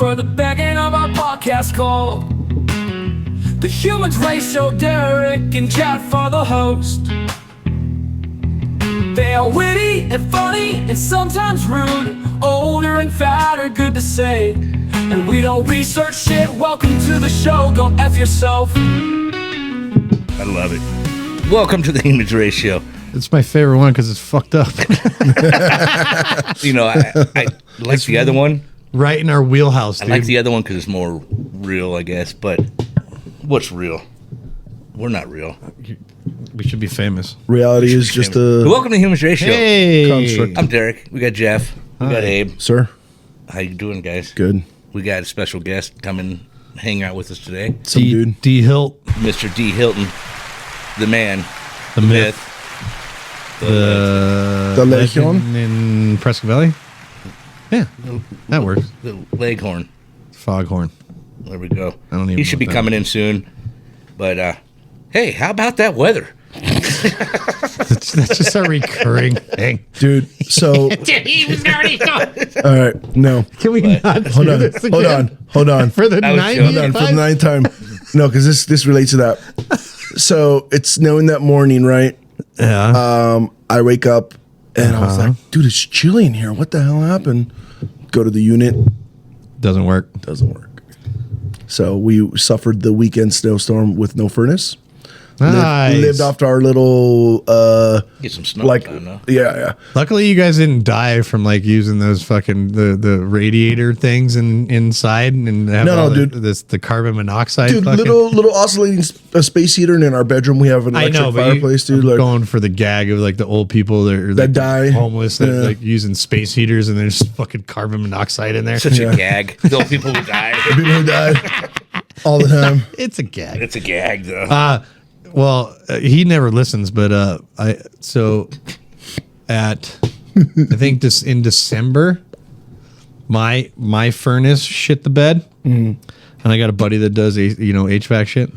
for the begging of our podcast call. The Humans Race Show, Derek and Chad for the host. They are witty and funny and sometimes rude, older and fatter, good to say. And we don't research shit. Welcome to the show, go F yourself. I love it. Welcome to the Humans Race Show. It's my favorite one because it's fucked up. You know, I like the other one. Right in our wheelhouse, dude. I like the other one because it's more real, I guess. But what's real? We're not real. We should be famous. Reality is just a Welcome to the Humans Race Show. Hey! construct. I'm Derek. We got Jeff. We got Abe. Sir, How you doing, guys? good. We got a special guest coming hang out with us today. Some dude. D. Hilt. Mr. D. Hilton, the man, The myth. The legend Legion. in Prescott Valley. Yeah, that works. the Leghorn. Foghorn. There we go. I don't even He should know be what that coming in soon. But, hey, how about that weather? That's just a recurring thing. Dude, so He was already gone. all right, no. Can we not Hold do on. this again? Hold on. For the I was 90th joking. Hold on for the time? ninth time. No, because this relates to that. So it's snowing that morning, right? Yeah. I wake up and I was like, dude, it's chilly in here. What the hell happened? Go to the unit. Doesn't work. Doesn't work. So we suffered the weekend snowstorm with no furnace. Nice. Lived off to our little Get some snow like time, though. yeah. Luckily, you guys didn't die from like using those fucking the radiator things inside and have No, all dude. the carbon monoxide. Dude, fucking, little oscillating space heater, and in our bedroom we have an I electric know, but fireplace, dude. I'm Like, going for the gag of like the old people that are like, die. homeless, that Yeah. like using space heaters, and there's fucking carbon monoxide in there. Such a gag. Those people who die. people who died all the time. It's a gag. It's a gag, though. Well, he never listens, but I think this in December, my furnace shit the bed, and I got a buddy that does HVAC shit.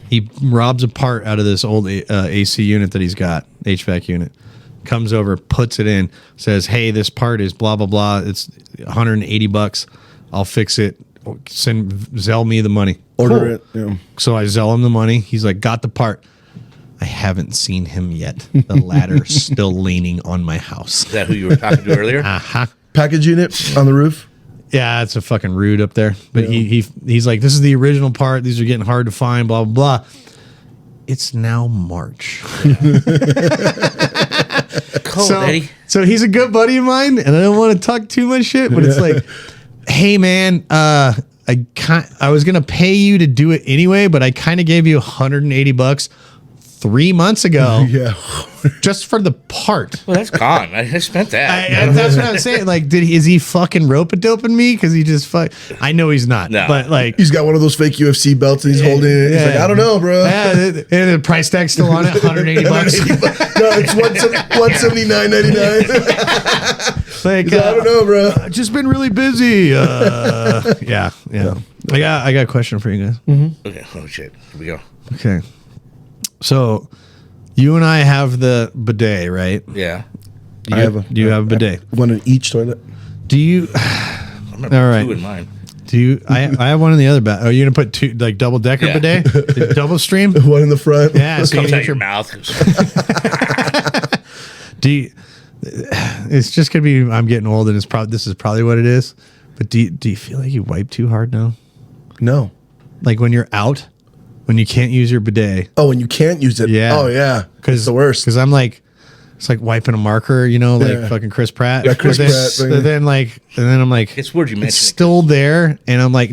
He robs a part out of this old AC unit that he's got, HVAC unit. Comes over, puts it in, says, "Hey, this part is blah blah blah. It's $180. I'll fix it. Zell me the money." Order it. Yeah. So I Zell him the money. He's like, "Got the part." I haven't seen him yet. The ladder's still leaning on my house. Is that who you were talking to earlier? Package unit on the roof. Yeah, it's a fucking rude up there. But he's like, "This is the original part. These are getting hard to find, blah, blah, blah." It's now March. Cold, Eddie. So he's a good buddy of mine, and I don't want to talk too much shit, but it's like, "Hey, man, I was going to pay you to do it anyway, but I kind of gave you $180 3 months ago Yeah. just for the part." Well, that's gone. I spent that. That's what I'm saying. Like, is he fucking rope-a-doping me? Because he just I know he's not. No. But like, He's got one of those fake UFC belts and he's holding it. He's like, I don't know, bro. yeah, and the price tag's still on it, $180. No, it's $179.99. Like, I don't know, bro. I've just been really busy. Yeah. I got a question for you guys. Okay. Oh, shit. Here we go. Okay. So, you and I have the bidet, right? Yeah. Do I have a- you have a bidet? One in each toilet. Do you? I'm going to All put right. two in mine. Do you? I have one in the other bath. Are you gonna put two, like double decker Yeah. bidet, double stream? One in the front. Yeah. So you Comes can out get your your mouth. Do you, it's just gonna be. I'm getting old, and this is probably what it is. But do you feel like you wipe too hard now? No. Like when you're out, when you can't use your bidet. Oh, and you can't use it. Yeah. Oh, yeah. It's the worst. Because I'm like, it's like wiping a marker, like Yeah. fucking Chris Pratt. Yeah, Chris But Pratt thing. and then I'm like, It's weird you mentioned it's it. still there, and I'm like,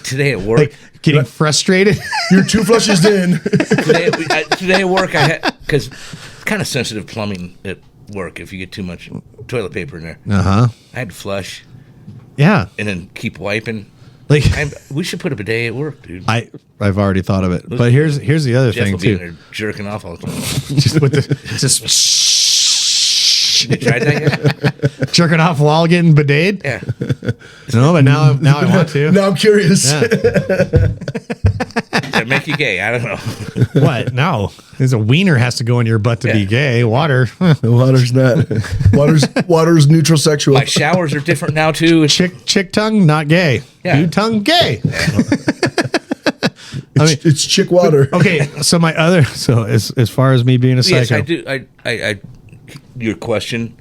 Today at work. like getting frustrated. You're two flushes in. Today at work, I had, because it's kind of sensitive plumbing at work if you get too much toilet paper in there. I I had to flush Yeah. and then keep wiping. Like We should put a bidet at work, dude. I've already thought of it. But here's the other Jeff thing will be in too. there jerking off all the time. Just with the just You tried that yet? jerking off while getting bidet. Yeah. No, but now I want to. Now I'm curious. Yeah. That make you gay. I don't know. What? No. There's a wiener has to go in your butt to be Yeah. gay. Water. Water's not. Water's neutral sexual. My showers are different now too. Chick tongue, not gay. Yeah. Dude tongue, gay. It's chick water. Okay, so as far as me being a psycho, Yes, I do. I your question.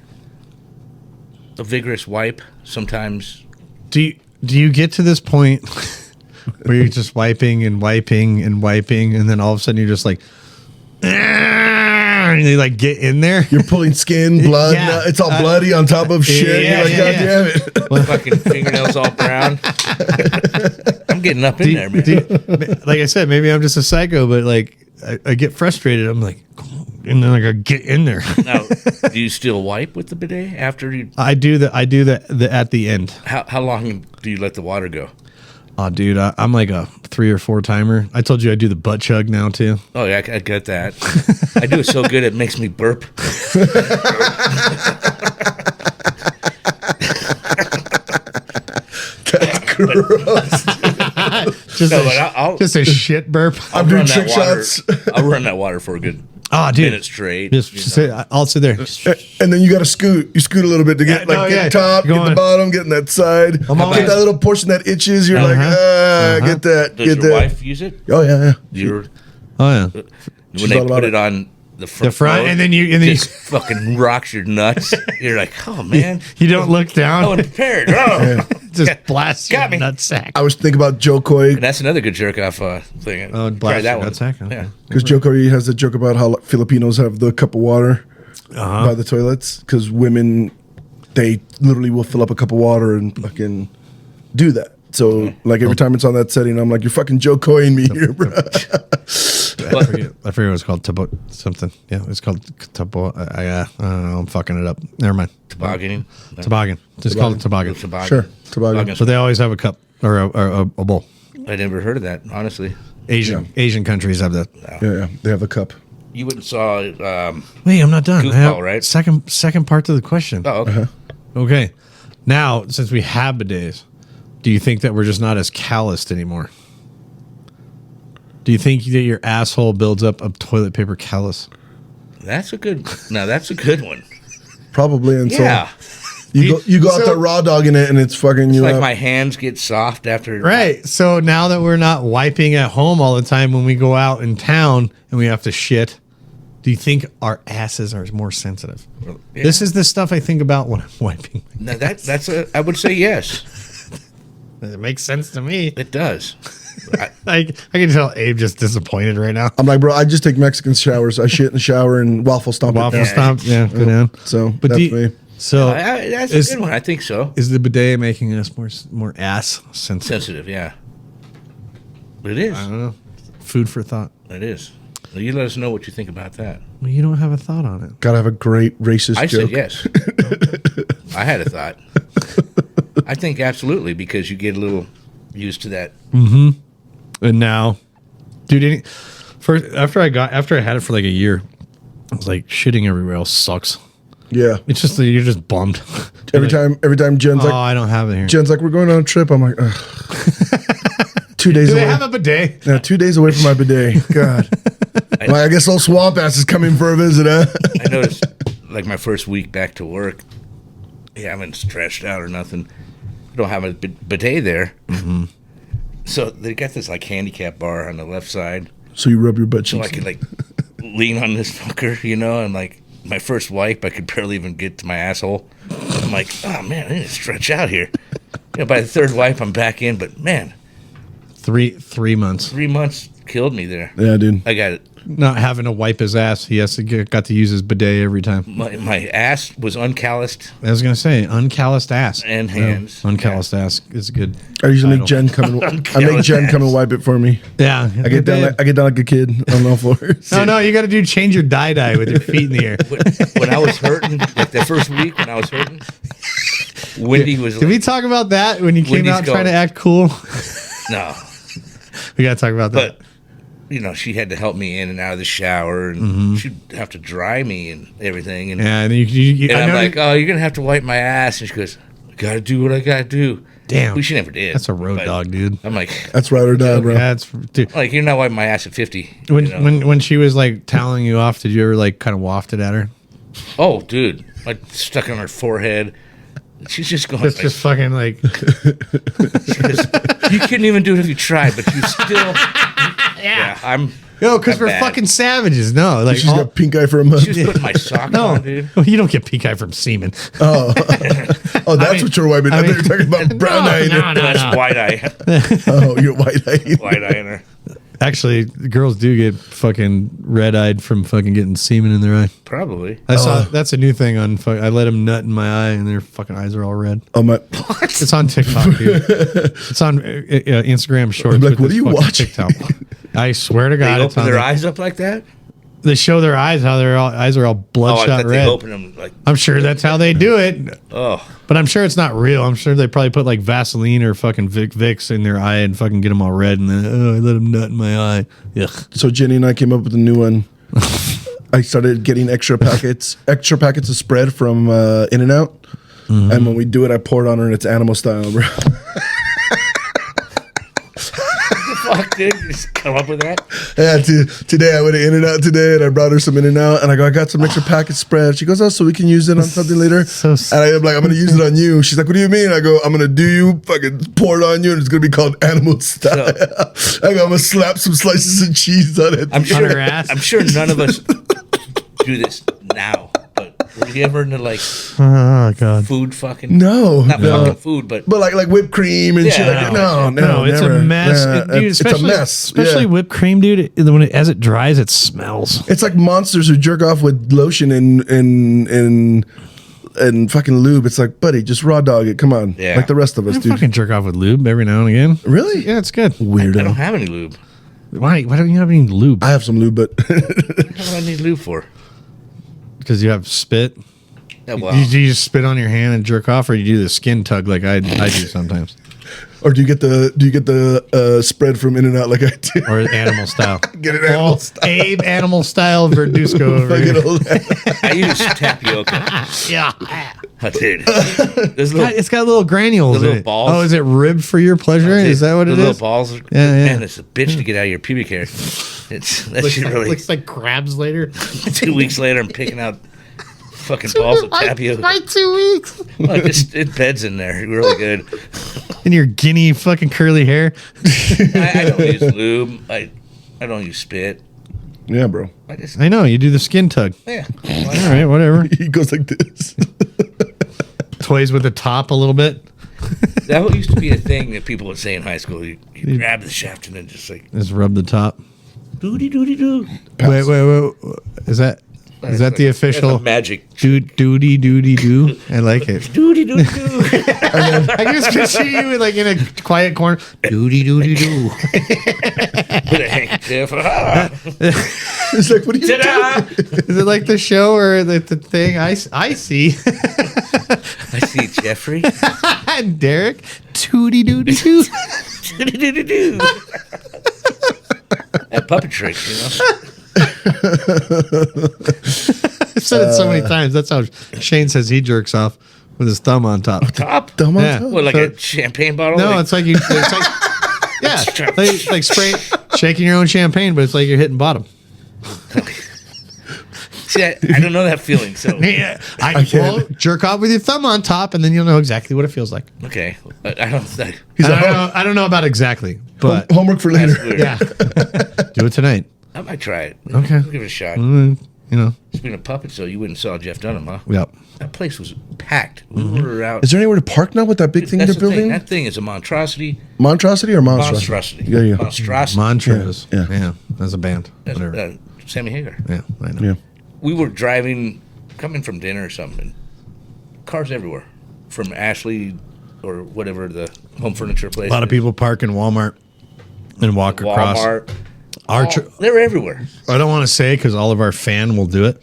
A vigorous wipe sometimes. do you get to this point where you're just wiping and wiping and wiping, and then all of a sudden you're just like, and you like get in there? You're pulling skin, blood. Yeah. Now it's all bloody on top of shit. yeah, You're like, yeah, God yeah. damn it. Fucking fingernails all brown. I'm getting up in there, man. Like I said, maybe I'm just a psycho, but like I get frustrated. I'm like, and then I gotta get in there. Now, do you still wipe with the bidet after you? I do the at the end. How long do you let the water go? Oh, dude, I'm like a 3 or 4 timer. I told you I do the butt chug now too. Oh yeah, I get that. I do it so good it makes me burp. That's gross. Just No, a, but I'll- just a shit burp. I'll I'm doing run that trick water. shots. I'll run that water for a good Oh, dude, minute straight. just you sit, know. I'll sit there. And then you got to scoot. You scoot a little bit to get get top, Go get the on. bottom, get in that side. I'm Get always- that little portion that itches. You're like, get that. Does Get your that. wife use it? Oh yeah, yeah. Your Oh yeah, when they all about put it. it on the front, front, row, and then you just fucking rocks your nuts. You're like, oh man, you don't look down. I wasn't prepared. Oh. Just blast your Got me. nutsack. I was thinking about Joe Coy And that's another good jerk off thing. Oh, Try blast that your one. nutsack, okay. Yeah. because Joe Coy has a joke about how Filipinos have the cup of water by the toilets because women they literally will fill up a cup of water and fucking do that. So like every time it's on that setting, I'm like, you're fucking Joe Coy me here, bro. I forget what it's called. Something. Yeah, it's called tabo. I don't know. I'm fucking it up. Never mind. Tobogganing. Toboggan. Just call it toboggan. Toboggan. Sure, toboggan. So they always have a cup or a bowl. I never heard of that, honestly. Asian countries have that. Yeah, they have a cup. You wouldn't saw Wait, I'm not done. I have Goofball, right? Second part to the question. oh, okay. Okay. Now, since we have bidets, do you think that we're just not as calloused anymore? Do you think that your asshole builds up a toilet paper callus? That's a good one. Probably until Yeah. you go out So- there raw dogging it and it's fucking you Like up. my hands get soft after Right. So now that we're not wiping at home all the time when we go out in town and we have to shit, do you think our asses are more sensitive? Yeah. This is the stuff I think about when I'm wiping. Now I would say yes. It makes sense to me. It does. I can tell Abe just disappointed right now. I'm like, bro, I just take Mexican showers. I shit in the shower and waffle stomp it Waffle down. stomp. Yeah, go down. So But that's do you- me. So That's is, a good one. I think so. is the bidet making us more ass sensitive? Sensitive, yeah. But it is. I don't know. Food for thought. It is. Well, you let us know what you think about that. Well, you don't have a thought on it. Gotta have a great racist I joke. said yes. I had a thought. I think absolutely because you get a little used to that. And now, dude, after I had it for like a year, I was like, shitting everywhere else sucks. Yeah. It's just you're just bummed. Every time Jen's Oh, like, I don't have it here. Jen's like, we're going on a trip. I'm like, ugh. 2 days Do they away. have a bidet? Yeah, 2 days away from my bidet. God. Well, I guess old swamp ass is coming for a visit, huh? I noticed, like my first week back to work, I haven't stretched out or nothing. I don't have a bidet there. Mm-hmm. So they got this like handicap bar on the left side, So you rub your butt so I cheeks. could like lean on this fucker, and like my first wipe, I could barely even get to my asshole. I'm like, oh man, I need to stretch out here. By the third wipe, I'm back in, but man, 3 months. 3 months killed me there. Yeah, dude. I got it. Not having to wipe his ass. He has to got to use his bidet every time. My ass was uncalloused I was gonna say uncalloused ass. and hands. Uncalloused ass is good. I usually make title. Jen come and I make Jen come and wipe it for me. Yeah, I get down like a kid on all floors. No, you got to change your dye with your feet in the air. When I was hurting, like the first week when I was hurting, Wendy was Did like, we talk about that when you came Wendy's out trying to going- act cool? no. We got to talk about that. But, she had to help me in and out of the shower, and Mm-hmm. she'd have to dry me and everything. And, Yeah, and you and I I'm know like, oh, you're going to have to wipe my ass. And she goes, I got to do what I got to do. Damn. Which she never did. That's a road but dog, dude. I'm like, That's right or die, bro. That's dude. like you're not wiping my ass at 50. When you know? when she was like toweling you off, did you ever like kind of waft it at her? Oh, dude, like stuck on her forehead. She's just going. It's Like, just fucking like. you couldn't even do it if you tried, but you still. Yeah, I'm. Yo, because I'm we're bad. fucking savages. No, like She's got pink eye for a month. She was putting my sock on, dude. well, you don't get pink eye from semen. Oh, that's mean- what you're wiping. I thought you were talking about brown eye. no. That's white eye. Oh, you're white eye. White eye in her. Actually, girls do get fucking red eyed from fucking getting semen in their eye. Probably. I saw that's a new thing on. I let them nut in my eye, and their fucking eyes are all red. Oh my! It's on TikTok, dude. It's on Instagram Shorts. I'm like, with what this are you fucking watching? TikTok. I swear to They God, it's open on their there. eyes up like that. They show their eyes, how their eyes are all Oh, I bloodshot thought they red. open them like. I'm sure that's how they do it, Oh, but I'm sure it's not real. I'm sure they probably put like Vaseline or fucking Vicks in their eye and fucking get them all red, and then I let them nut in my eye. Ugh. So Jenny and I came up with a new one. I started getting extra packets of spread from In-N-Out, and when we do it, I pour it on her, and it's animal style, bro. fuck, dude! You just come up with that. Yeah, today I went to In-N-Out today, and I brought her some In-N-Out, and I go, I got some extra packet spread. She goes, oh, so we can use it on something later. So and I'm like, I'm gonna use it on you. She's like, what do you mean? I go, I'm gonna do you, fucking pour it on you, and it's gonna be called animal style. I go, I'm gonna slap some slices of cheese on it. I'm sure. her ass? I'm sure none of us do this now. But were you ever into like Oh God. food fucking? No, Not no. fucking food, but Like whipped cream and shit like that. No, it's never. a mess, Yeah, dude. it's a Especially, mess. especially Yeah. whipped cream, dude. As it dries, it smells. It's like monsters who jerk off with lotion and fucking lube. It's like, buddy, just raw dog it. Come on, Yeah. like the rest of us, I dude. fucking jerk off with lube every now and again. Really? Yeah, it's good. I Weirdo. don't have any lube. Why don't you have any lube? I have some lube, but What do I need lube for? Because you have spit. Yeah, well, Do you just spit on your hand and jerk off, or you do the skin tug like I do sometimes, or do you get the spread from In-N-Out like I do? or animal style? Get it animal style. Abe animal style Verdusco over Fucking here. old- I use tapioca. Yeah, Oh, dude, there's little, it's got little granules The in little it. balls. Oh, is it ribbed for your pleasure? Is that what the it little is? balls? Yeah. Man, it's a bitch to get out of your pubic hair. It's that shit really. Looks like crabs later. 2 weeks later, I'm picking out fucking balls of tapioca. By 2 weeks. Well, it beds in there really good. In your guinea fucking curly hair. I don't use lube. I don't use spit. Yeah, bro. I just I know, you do the skin tug. yeah. All right, whatever. He goes like this. Toys with the top a little bit. That used to be a thing that people would say in high school. You grab the shaft and then just like Just rub the top. doody doody doo. Wait. Is that the official magic doody doody doo? I like it. doody doody doo? I can just picture you like in a quiet corner. Doody doody doo. With a handkerchief. It's like, what are you doing? Ta-da! Is it like the show or the thing I see? I see Jeffrey. And Derek. Tooty doody doo. Doody doody doo. That puppet tricks, you know. I've said it so many times. That's how Shane says he jerks off with his thumb on top. Top. Dumb on Yeah. top. What, like So- a champagne bottle? No, Like, it's like yeah, like shaking your own champagne, but it's like you're hitting bottom. see, I don't know that feeling. So Yeah, can't. jerk off with your thumb on top, and then you'll know exactly what it feels like. okay, I don't. I don't know about exactly, but Homework for later. Weird. yeah, do it tonight. I might try it. Okay. I'll give it a shot. You know, Speaking of puppets, though, you went and saw Jeff Dunham, huh? yep. That place was packed. We were out. Is there anywhere to park now with that big thing That's they're the building? thing. That thing is a monstrosity. Monstrosity or monstrosity? Monstrosity. There you go. Monstrosity. Montrose. Yeah. Yeah, that's a band. That's, Whatever. Sammy Hagar. Yeah, I know. Yeah. We were driving, coming from dinner or something. Cars everywhere, from Ashley or whatever the home furniture place. A lot of people park in Walmart and walk across. Walmart. Our They're everywhere. I don't want to say because all of our fan will do it,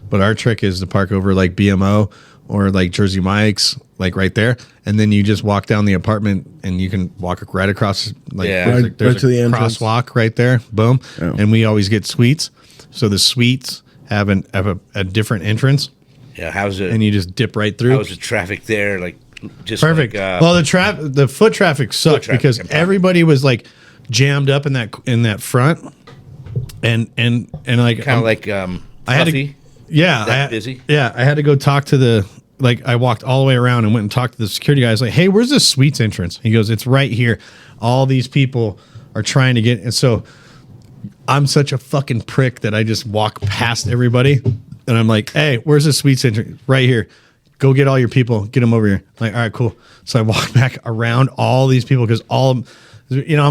but our trick is to park over like BMO or like Jersey Mike's, like right there, and then you just walk down the apartment and you can walk right across. Like Yeah. there's, Right- there's right to the entrance. crosswalk right there. Boom, Oh. and we always get suites. So the suites have a different entrance, Yeah, how's it? and you just dip right through. How's the traffic there? Like just Perfect. Like, Well, the foot traffic sucked traffic, because I'm everybody was like jammed up in that front, and like kind of like I had to, Fluffy. yeah, That busy? Yeah, I had to go talk to the I walked all the way around and went and talked to the security guy. I was like, "Hey, where's the suites entrance?" He goes, "It's right here. All these people are trying to get." And so I'm such a fucking prick that I just walk past everybody, and I'm like, "Hey, where's the suites entrance? Right here. Go get all your people. Get them over here." I'm like, all right, cool. So I walk back around all these people because I'm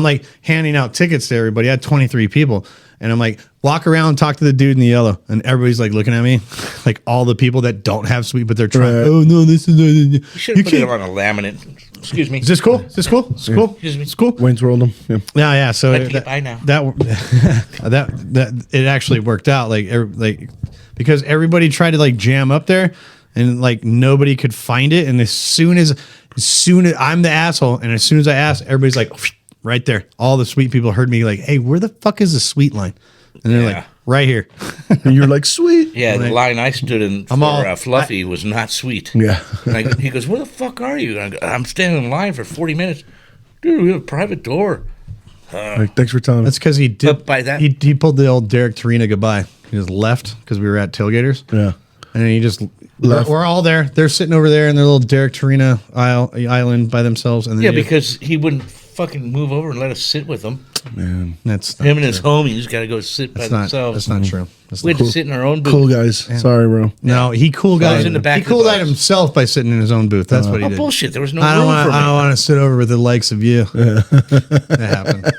like handing out tickets to everybody. I had 23 people. And I'm like, walk around, talk to the dude in the yellow. And everybody's like looking at me, like all the people that don't have suite, but they're trying. Right. Oh, no, this is. You should have put it on a laminate. Excuse me. Is this cool? Is this cool? Is this cool? Excuse me. It's cool. Wayne's World them. Yeah. Yeah. So Let you buy now. that it actually worked out. Like because everybody tried to like jam up there and like nobody could find it. And as soon as I'm the asshole, and as soon as I asked, everybody's like, right there. All the sweet people heard me like, "Hey, where the fuck is the sweet line?" And they're Yeah. like, "Right here." And you're like, sweet. Yeah, the line I stood in for all- Fluffy was not sweet. Yeah. And he goes, "Where the fuck are you?" And I'm standing in line for 40 minutes. Dude, we have a private door. Like, thanks for telling That's us. because he did. But by that- he pulled the old Derek Torina goodbye. He just left because we were at Tailgaters. Yeah. And then he just Left. We're all there. They're sitting over there in their little Derek Torina island by themselves. And then Yeah, he- because he wouldn't fucking move over and let us sit with him. Man. that's not Him and his true. homies got to go sit by That's not. themselves. That's not true. That's We not had to sit in our own booth. Cool guys. Sorry, bro. No, he cool guy. was in the back He of the cool bus. eyed himself by sitting in his own booth. That's what he Oh, did. bullshit. There was no I don't room want. for me. I don't want to sit over with the likes of you. That happened.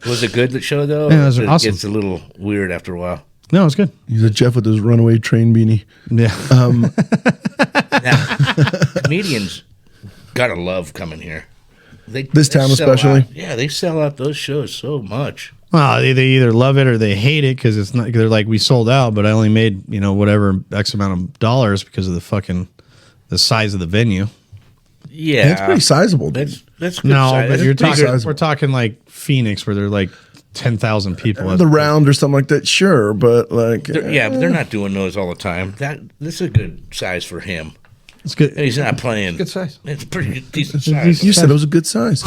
Was it good, the show, though? Yeah, it was It awesome. gets a little weird after a while. No, it was good. He's a Jeff with his runaway train beanie. Yeah. Now, comedians got to love coming here. This town sell especially? out. Yeah, they sell out those shows so much. Well, they either love it or they hate it because it's not. They're like, we sold out, but I only made whatever X amount of dollars because of the size of the venue. Yeah, That's pretty sizable, dude. That's good No, size. but That's you're pretty talking. good. sizable. We're talking like Phoenix, where they're like 10,000 people. The round or something like that, sure, but like, Yeah, but they're not doing those all the time. This is a good size for him. It's good. And he's not playing. good size. It's a pretty good, decent size. you said it was a good size.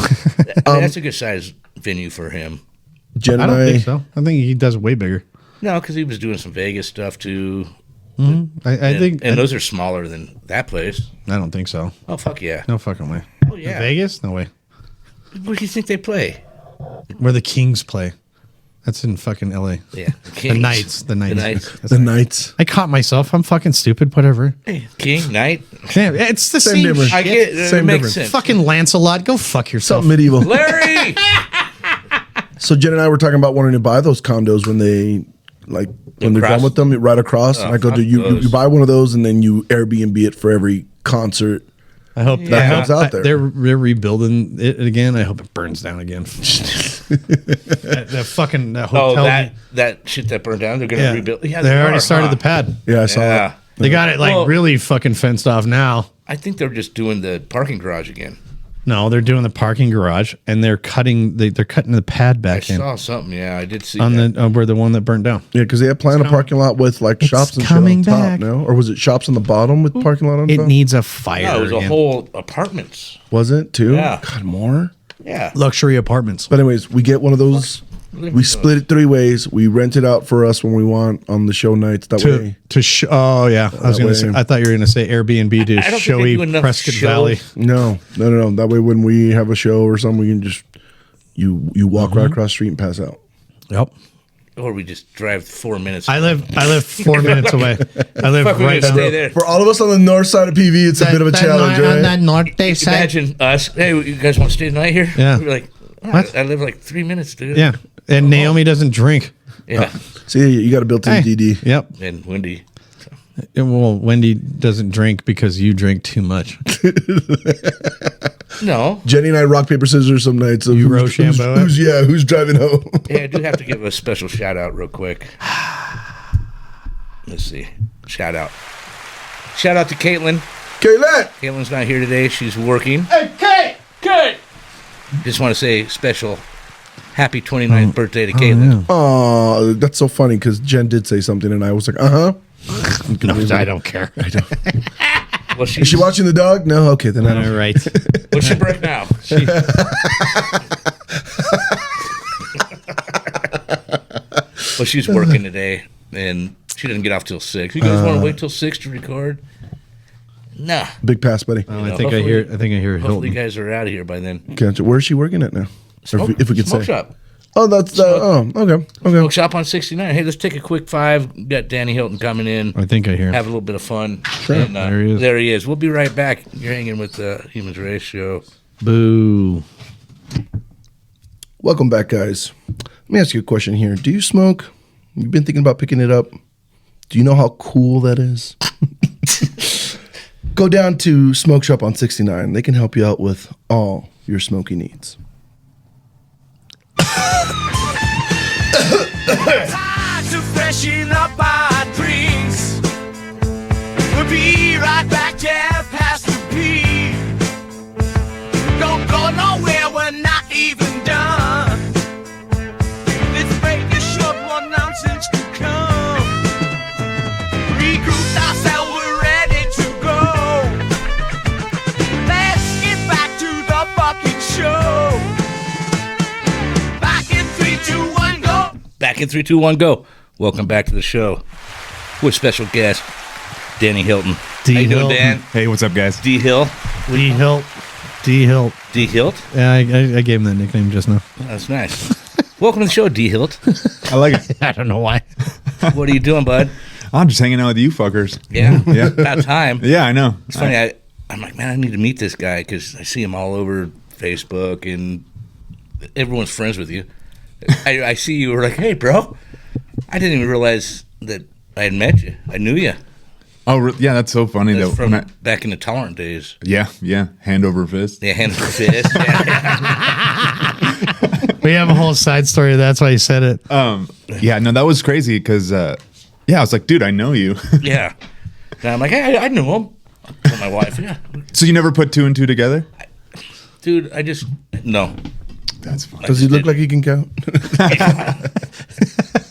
That's a good size venue for him. Jen I and don't I, think so. I think he does way bigger. No, because he was doing some Vegas stuff too. I think. And those are smaller than that place. I don't think so. Oh fuck yeah! No fucking way. Oh yeah. Vegas? No way. Where do you think they play? Where the Kings play. That's in fucking LA. Yeah, The Kings. Knights. The Knights. The Knights. That's the right. Knights. I caught myself. I'm fucking stupid. Whatever. Hey, King Knight. Damn, it's the Same same, difference. shit. I get it. Same It makes difference. sense. Fucking Lancelot. Go fuck yourself. Something medieval. Larry. So Jen and I were talking about wanting to buy those condos when they when they're Across? done with them, right across. Oh, and I go, fuck do you those. buy one of those and then you Airbnb it for every concert? I hope That comes out there. They're rebuilding it again. I hope it burns down again. that Oh, hotel. that shit that burned down. They're gonna rebuild. Yeah, they already are, started huh? the pad. Yeah, I saw Yeah. that. They got it like Well- really fucking fenced off now. I think they're just doing the parking garage again. No, they're doing the parking garage and they're cutting. They're cutting the pad I back in saw something. Yeah, I did see on that. the where the one that burnt down. Yeah, because they had planned a parking lot with like shops and shit on coming top, back. no? Or was it shops on the bottom with parking lot on It top? needs a fire. No, it was a again. whole apartments. Was it too? Yeah. God, more? Yeah. luxury apartments. But anyways, we get one of those. We split it 3 ways. We rent it out for us when we want on the show nights. That way. Oh yeah, I was That gonna way- say. I thought you were gonna say Airbnb to I don't think they showy do enough Prescott shows. Valley. No. That way when we have a show or something, we can just you walk Mm-hmm. right across the street and pass out. Yep. Or we just drive 4 minutes. I live 4 minutes away. I live Fuck, we're right gonna down stay the there. For all of us on the north side of PV, it's a bit of a challenge, on right? the norte side. Imagine us. Hey, you guys want to stay the night here? Yeah. We're like, oh, What? I live like 3 minutes, dude. Yeah, and Naomi doesn't drink. Yeah. See, you got a built-in Hey. DD. Yep. And Wendy. Well, Wendy doesn't drink because you drink too much. No. Jenny and I rock paper scissors some nights. Of You who's, Rochambeau it? who's driving home? Hey, I do have to give a special shout out real quick. Let's see. Shout out. Shout out to Caitlin. Kayla! Caitlin's not here today. She's working. Hey, Kate! Kate! Just want to say special happy 29th birthday to Caitlin. Oh, that's so funny because Jen did say something and I was like, No, I don't care. Well, Is she watching the dog? No. Okay, then I don't. All right. What's she break now? Well, she's working today, and she doesn't get off till 6. You guys want to wait till 6 to record? Nah. Big pass, buddy. Oh, I think I hear Hopefully you Hilton. guys are out of here by then. Gotcha. Where is she working at now? Or if we could Smoke say. shop. Oh, that's okay. Okay. Smoke shop on 69. Hey, let's take a quick 5. We got Danny Hilton coming in. I think I hear him. Have a little bit of fun. Sure. And, There he is. There he is. We'll be right back. You're hanging with the Humans Race Show. Boo. Welcome back, guys. Let me ask you a question here. Do you smoke? You've been thinking about picking it up. Do you know how cool that is? Go down to Smoke Shop on 69. They can help you out with all your smoky needs. Time to freshen up our drinks. We'll be right back, yeah, past the peak. Don't go nowhere, we're not even done. Let's break a short one nonsense to come. Regroup ourselves, we're ready to go. Let's get back to the fucking show. Back in 3, 2, 1, go. Back in 3, 2, 1, go. Welcome back to the show with special guest Danny Hilton. D. How you doing, Hilton. Dan? Hey, what's up, guys? D Hill. D. Hilt. D. Hilt. D Hilt. Yeah, I gave him that nickname just now. That's nice. Welcome to the show, D Hilt. I like it. I don't know why. What are you doing, bud? I'm just hanging out with you fuckers. Yeah. Yeah. About time. Yeah, I know. It's funny. I'm like, man, I need to meet this guy because I see him all over Facebook and everyone's friends with you. I see you. We're like, hey, bro. I didn't even realize that I had met you. I knew you. Yeah, that's so funny. That's That from when I- back in the Tolerant days. yeah, hand over fist. Yeah, hands for fist. Yeah. We have a whole side story. That's why you said it. Yeah, no, that was crazy because, I was like, dude, I know you. Yeah. And I'm like, hey, I knew him. I told my wife, yeah. So you never put 2 and 2 together? Dude, no. That's funny. Does he look like he can count?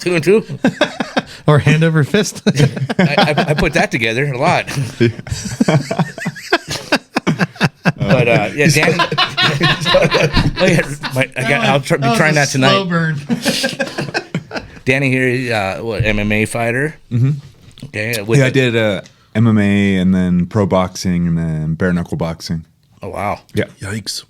2 and 2. Or hand over fist. I put that together a lot. But yeah, Danny. I'll be trying that tonight. Slow burn. Danny here, MMA fighter. Mm-hmm. Okay. Yeah, I did MMA and then pro boxing and then bare knuckle boxing. Oh wow. Yeah. Yikes.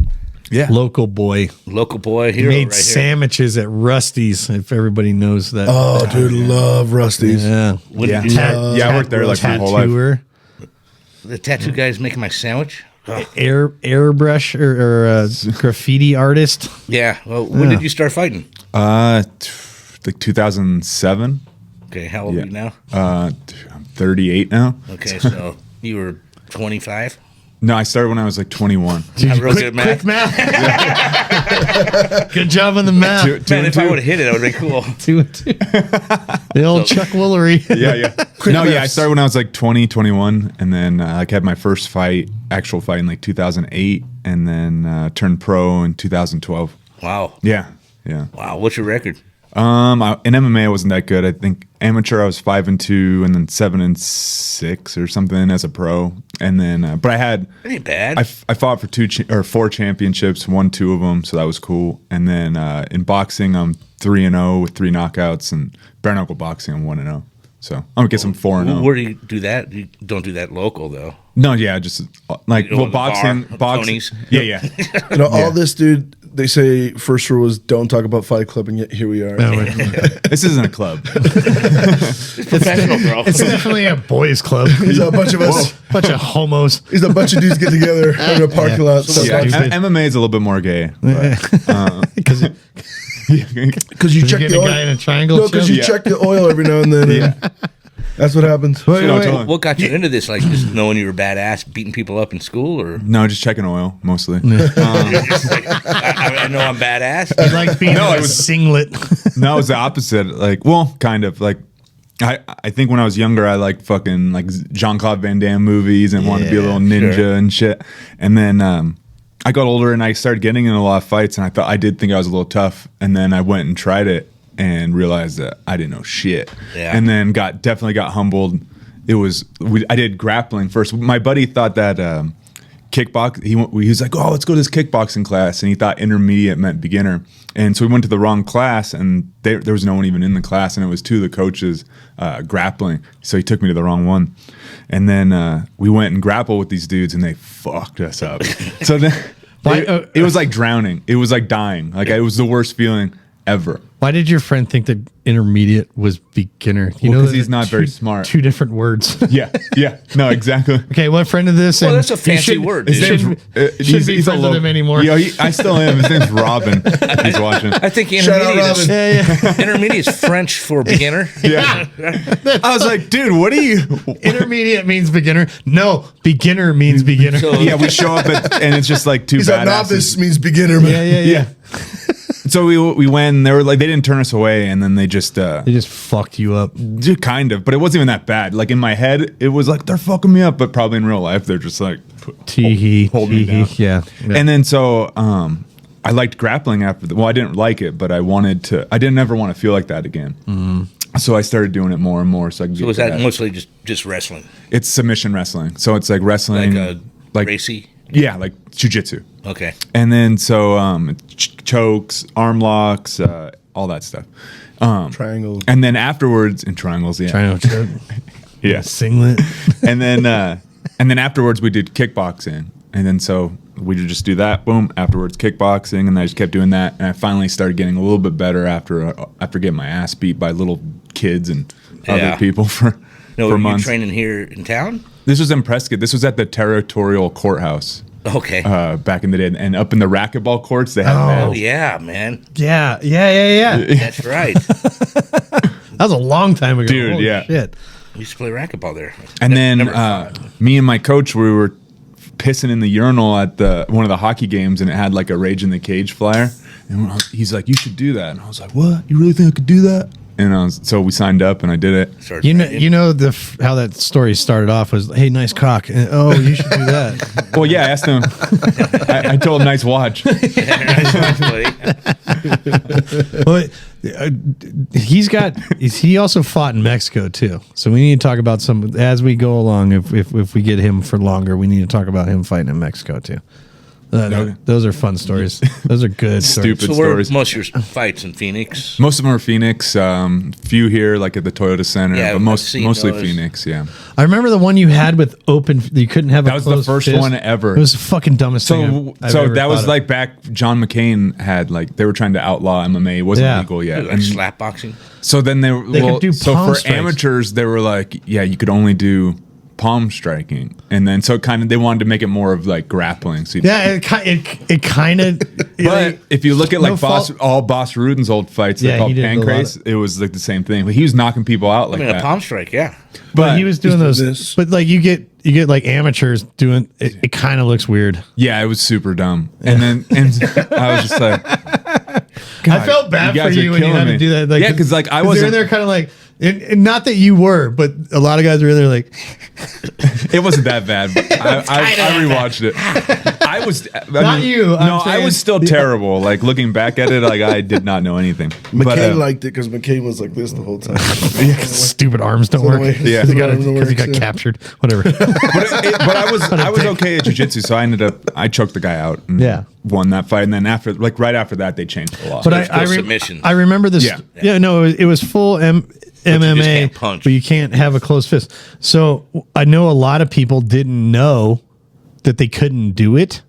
Yeah. Local boy. Local boy hero Made right here. sandwiches at Rusty's, if everybody knows that. Oh, dude, love Rusty's. Yeah. What did Yeah. you do? Yeah, I worked there like my whole life. Tattooer. The tattoo guy's making my sandwich. Oh, Airbrush or graffiti artist. yeah. Well, when did you start fighting? Like 2007. Okay. How old are you now? I'm 38 now. Okay, so you were 25. No, I started when I was like 21. I'm real good at math. Quick math. Good job on the math. Two Man, and if I two. would have hit it, that would have been cool. 2 and 2. The old Chuck Woolery. Yeah. No, yeah, I started when I was like 20, 21, and then like had my first actual fight in like 2008, and then turned pro in 2012. Wow. Yeah. Wow. What's your record? In MMA, I wasn't that good. I think amateur, I was 5-2, and then 7-6 or something as a pro. And then, but I had, That ain't bad. I fought for 4 championships, won 2 of them, so that was cool. And then in boxing, I'm 3-0 with 3 knockouts, and bare knuckle boxing, I'm 1-0. So I'm gonna get some 4-0. Where do you do that? You don't do that local though. No, yeah, just like You know, the boxing, bar, Tony's. Yeah. You know, all this, dude, they say first rule was don't talk about Fight Club, and yet here we are. This isn't a club. It's professional, bro. It's definitely a boys club. He's a bunch of us. Bunch of homos. He's a bunch of dudes get together in a parking lot. So Yeah, Stupid. MMA is a little bit more gay. Because Because you you check get the a oil. guy in a triangle. No, because you Yeah. check the oil every now and then. Yeah. That's what happens. Wait, No, wait. totally. What got you into this? Like just knowing you were badass, beating people up in school, or No, just checking oil mostly. you're just like, I know I'm badass. You like being No, in it a was- singlet. No, it was the opposite. Like, well, kind of. Like, I think when I was younger, I liked fucking like Jean-Claude Van Damme movies and wanted to be a Yeah, little ninja sure. and shit. And then I got older and I started getting in a lot of fights, and I did think I was a little tough. And then I went and tried it and realized that I didn't know shit. Yeah. And then definitely got humbled I did grappling first. My buddy thought that kickbox. He was like, "Oh, let's go to this kickboxing class," and he thought intermediate meant beginner. And so we went to the wrong class, and there was no one even in the class, and it was two of the coaches grappling. So he took me to the wrong one, and then we went and grappled with these dudes, and they fucked us up. So then it was like drowning. It was like dying. Like it was the worst feeling ever. Why did your friend think that intermediate was beginner? You know, Because he's not very smart. Two different words. Yeah, no, exactly. Okay, what friend of this? Well, and that's a fancy word. His dude. name's, shouldn't be friends with him anymore. Yeah, I still am. His name's Robin. He's watching. I think Shout out, intermediate is, Yeah. intermediate is French for beginner. Yeah. I was like, dude, what are you? Intermediate means beginner. No, beginner means beginner. So- Yeah, we show up and it's just like two He's like, badasses. novice means beginner, man. yeah. So we went and they were like, they didn't turn us away, and then they just They just fucked you up. kind of, but it wasn't even that bad. Like in my head, it was like they're fucking me up, but probably in real life, they're just like hold me down. Yeah. And then so I liked grappling after. Well, I didn't like it, but I wanted to. I didn't ever want to feel like that again. So I started doing it more and more. So I could So get was good that at it. mostly just wrestling? It's submission wrestling. So it's like wrestling, Like racy? yeah, like jujitsu. Okay. And then so chokes, arm locks, all that stuff. Triangle. And then afterwards in triangles, yeah, Trying to yeah. singlet. And then afterwards we did kickboxing, and then so we would just do that. Boom. Afterwards kickboxing, and I just kept doing that, and I finally started getting a little bit better after getting my ass beat by little kids and other Yeah. people for No, were you months. training here in town? This was in Prescott. This was at the territorial courthouse. Okay. Back in the day, and up in the racquetball courts, they had Oh, that. yeah, man. Yeah. That's right. That was a long time ago. Dude, Holy yeah. shit. We used to play racquetball there. And then Never fought. me and my coach, we were pissing in the urinal at one of the hockey games, and it had like a Rage in the Cage flyer. And he's like, "You should do that." And I was like, "What? You really think I could do that?" And so we signed up, and I did it. Started You know, training. how that story started off was, "Hey, nice cock." And, oh, you should do that. Well, yeah, I asked him. I told him, "Nice watch." Well, he also fought in Mexico too. So we need to talk about some as we go along. If we get him for longer, we need to talk about him fighting in Mexico too. Okay. Those are fun stories. Those are good stories. Stupid So where stories. most of your fights in Phoenix? Most of them are Phoenix. Few here, like at the Toyota Center, Yeah, but I've mostly seen those. Phoenix. Yeah. I remember the one you had with open. You couldn't have. That was the first one ever. It was the fucking dumbest thing. I've So ever that was thought of. like back. John McCain had like they were trying to outlaw MMA. It wasn't Yeah. legal yet. Like And slap boxing? so then they were could do so palm for strikes. amateurs they were like, yeah, you could only do palm striking, and then so kind of they wanted to make it more of like grappling. So Yeah, it kind of. but if you look at like fault. all Boss Ruden's old fights, Yeah, they're called he did a lot Pancrase. It was like the same thing. But he was knocking people out like I mean, that. a palm strike, yeah. But he was doing do those. this. But like you get like amateurs doing it. It kind of looks weird. Yeah, it was super dumb. And then I was just like, I felt bad you for guys are you when you killing had me. to do that. Like, Yeah, 'cause, like, I they're wasn't- in there kind of like, and not that you were, but a lot of guys were in there like, it wasn't that bad. But I rewatched it. I was Not you, I'm No, I saying- was still terrible. Like looking back at it, like I did not know anything. McCain But, liked it because McCain was like this the whole time. stupid arms don't So the work. way- Yeah. Because he Arms got works, yeah. captured. Whatever. but I was okay at jiu-jitsu, so I choked the guy out and Yeah. won that fight. And then right after that, they changed the law. But There's no submission. I remember this. Yeah. Yeah, no, it was full MMA, can't punch. but you can't have a closed fist. So I know a lot of people didn't know that they couldn't do it.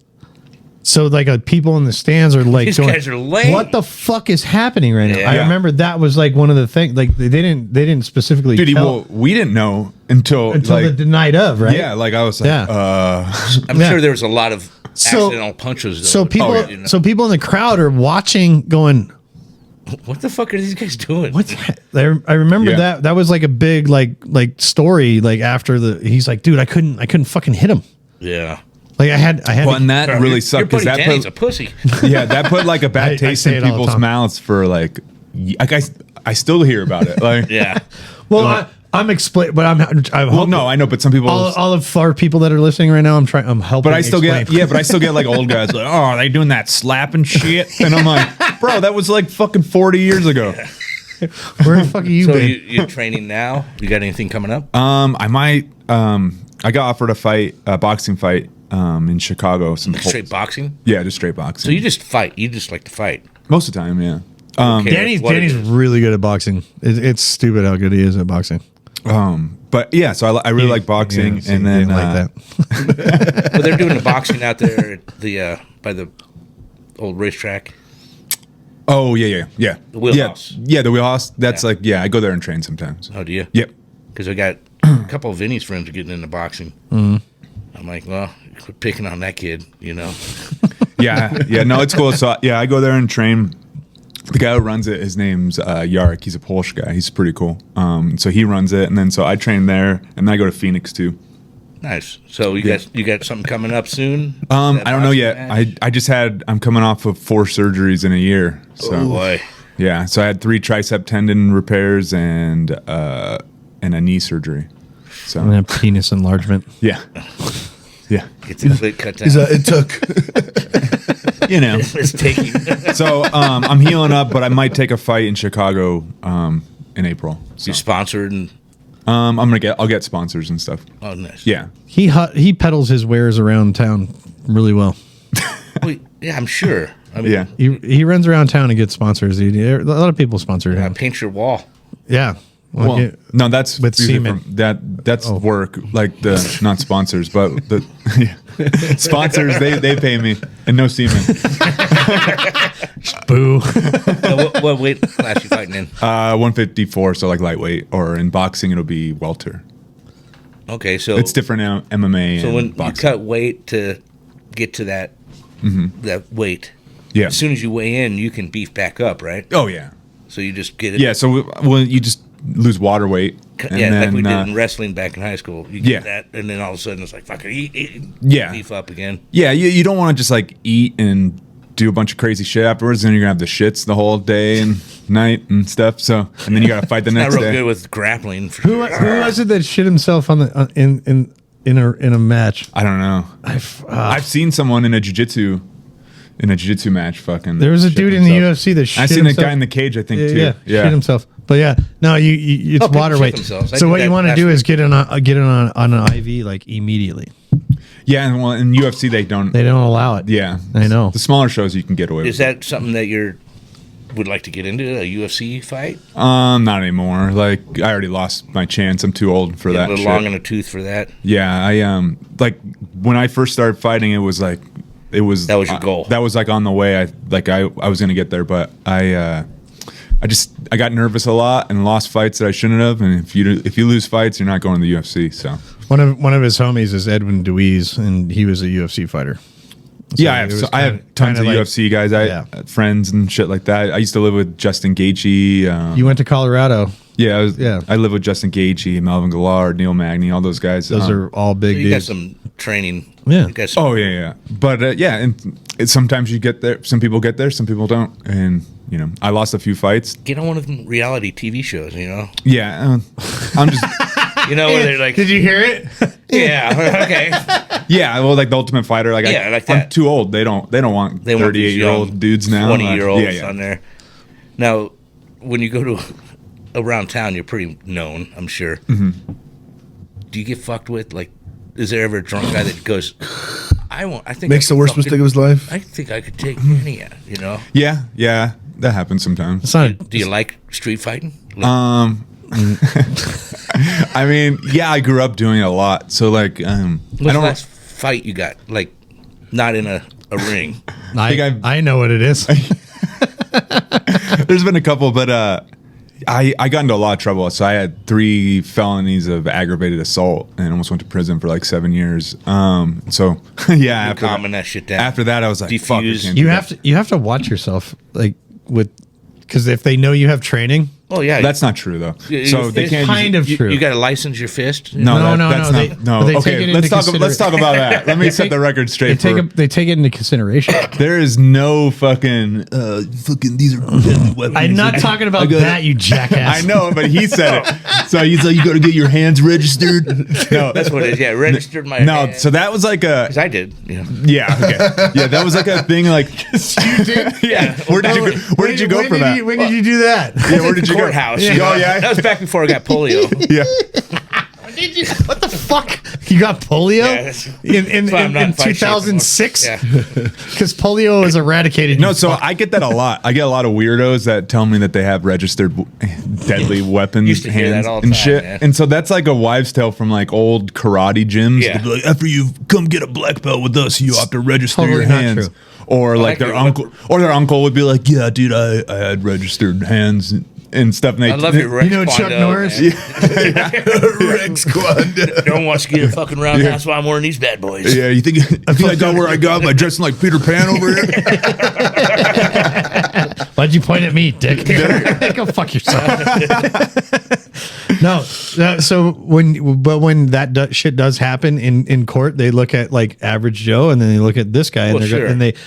So like people in the stands are like, These going, guys are lame. what the fuck is happening right now? I Yeah. remember that was like one of the things. Like they didn't specifically Dude, tell we didn't know until like, the night of, right? yeah, like I was like, Yeah. I'm Yeah. sure there was a lot of So- accidental punches. Though. So people, You know, so people in the crowd are watching, going, what the fuck are these guys doing? "What's?" I remember Yeah. that was like a big like story. Like after he's like, "Dude, I couldn't fucking hit him." Yeah. Like I had. well, and that Your- really your sucked because buddy that Danny's a put, pussy. yeah, that put like a bad I taste say in it all the people's time. mouths for like I still hear about it. Like, Yeah. Well, I'm explaining, but I'm well, no, I know, but some people. all of our people that are listening right now, I'm helping. But I still explain. but I still get like old guys like, oh, are they doing that slapping shit? And I'm like, bro, that was like fucking 40 years ago. Where the fuck are you So been? you're training now? You got anything coming up? I might. I got offered a boxing fight in Chicago. Straight boxing? Yeah, just straight boxing. So you just fight. You just like to fight. Most of the time, yeah. Okay, Danny's what it is. really good at boxing. It's stupid how good he is at boxing. But yeah, so I really like boxing, Yeah, see, and he then didn't like that. Well, they're doing the boxing out there at the by the old racetrack. oh yeah. The wheelhouse. Yeah, the wheelhouse. That's Yeah. like I go there and train sometimes. Oh, do you? Yep. Because I got a couple of Vinny's friends are getting into boxing. I'm like, well, quit picking on that kid, you know. Yeah. No, it's cool. So yeah, I go there and train. The guy who runs it, his name's Jarek. He's a Polish guy. He's pretty cool. So he runs it, and then so I train there, and then I go to Phoenix too. Nice. So you got something coming up soon? I don't know boxing yet. match? I just had. I'm coming off of 4 surgeries in a year. So Oh boy. yeah. So I had 3 tricep tendon repairs and a knee surgery. So And a penis enlargement. yeah. Yeah. Get the clit cut down. Is that it took? You know. It's taking. So I'm healing up, but I might take a fight in Chicago in April. So You sponsored and I'll get sponsors and stuff. oh nice. Yeah. He peddles his wares around town really well. Well, yeah, I'm sure. I mean, Yeah. He runs around town and gets sponsors. A lot of people sponsor him. paint your wall. Yeah. Well, no, that's with usually semen. that's work, like the not sponsors, but the yeah. Sponsors they pay me and no semen. Boo. What weight class you fighting in? 154, so like lightweight, or in boxing it'll be welter. Okay, so It's different now, MMA. So and when you boxing. cut weight to get to that that weight, Yeah. as soon as you weigh in, you can beef back up, right? Oh yeah. So you just get it. Yeah. So you just lose water weight. And Yeah, like then, we did in wrestling back in high school. You get yeah. that, and then all of a sudden it's like, fuck it, eat, Yeah. beef up again. Yeah, you don't want to just like eat and do a bunch of crazy shit afterwards. Then you're gonna have the shits the whole day and night and stuff. So and then you gotta fight the Not next real day. good with grappling. For Who was it that shit himself on the in a match? I don't know. I've seen someone in a jiu-jitsu match. Fucking. There was a shit dude in the himself. UFC that shit I seen himself. a guy in the cage. I think too. Yeah, shit himself. But yeah, no, you it's Oh, people water shit weight. themselves. I So did what that you want to last do week. is get it on an IV like immediately. Yeah, and well, in UFC they don't. They don't allow it. Yeah, I know. The smaller shows you can get away Is with. that something that would like to get into, a UFC fight? Not anymore. Like I already lost my chance. I'm too old for A that. little shit. long in the tooth for that. Yeah, I like when I first started fighting, it was That was your goal. That was like on the way. I was gonna get there, but I got nervous a lot and lost fights that I shouldn't have. And if you lose fights, you're not going to the UFC. So One of his homies is Edwin Deweese, and he was a UFC fighter. So yeah, it was I have tons kinda of like- UFC guys. Yeah. Friends and shit like that. I used to live with Justin Gaethje. You went to Colorado. Yeah, I live with Justin Gaethje, Melvin Gillard, Neil Magny, all those guys. Those are all big So you got dudes. some training. Yeah. You got some, Oh yeah. But yeah, and sometimes you get there. Some people get there, some people don't. And I lost a few fights. get on one of them reality TV shows, you know? Yeah, I'm just You know, where they're like, Did you hear it? yeah, okay. yeah. Well, like the Ultimate Fighter. Like Yeah, like I'm that. too old. They don't want They want these 38-year-old young dudes now. 20-year-olds Yeah. on there. Now, when you go to around town, you're pretty known, I'm sure. Mm-hmm. Do you get fucked with? Like, is there ever a drunk guy that goes, I think Makes I the could worst fucking- mistake of his life. I think I could take any, you know? Yeah. That happens sometimes. It's not. Do you like street fighting? I mean, yeah, I grew up doing it a lot. So like, I What's the don't. last fight you got? Like, not in a ring. I know what it is. There's been a couple, but I got into a lot of trouble. So I had 3 felonies of aggravated assault and almost went to prison for like 7 years. So yeah, after Calming that shit down. after that, I was like, fuck, I Defuse. can't do that. You have to watch yourself because if they know you have training. Oh, yeah. That's not true though. Yeah, So your they fist can't. kind use, of true. You got to license your fist? No, No, that's no, not. they take Okay, it let's into talk. Let's talk about that. Let me set the record straight. They take it into consideration. There is no fucking these are deadly weapons. I'm not talking about that, you jackass. I know, but he said it. So he's like, you got to get your hands registered. No, That's what it is. Yeah, registered my no. hand. So that was like a 'Cause I did. Yeah. yeah, okay, yeah. That was like a thing. Like you did. yeah. Where did you go for that? When did you do that? Yeah, where did you courthouse. Yeah. you know? Oh, yeah. That was back before I got polio. Yeah. Did you? What the fuck? You got polio Yeah, in that's why I'm not in fight shape anymore. 2006? Yeah. Because polio is eradicated. No, you so fuck. I get that a lot. I get a lot of weirdos that tell me that they have registered deadly weapons Used to hear that hands all the and time, shit. man. And so that's like a wives' tale from like old karate gyms. Yeah. They'd be like, after you come get a black belt with us, you have to register Totally your not hands. true. Or like like their it. uncle would be like, yeah, dude, I had registered hands and stuff. And they, I love your Rex You know Chuck Kwando, Norris? man. Rex Kwando. No one wants to get a fucking roundhouse. That's why I'm wearing these bad boys. Yeah, you think I got where I got by dressing like Peter Pan over here? Why'd you point at me, dick? Go fuck yourself. No, so when that shit does happen in court, they look at like average Joe, and then they look at this guy, and Well, sure. it's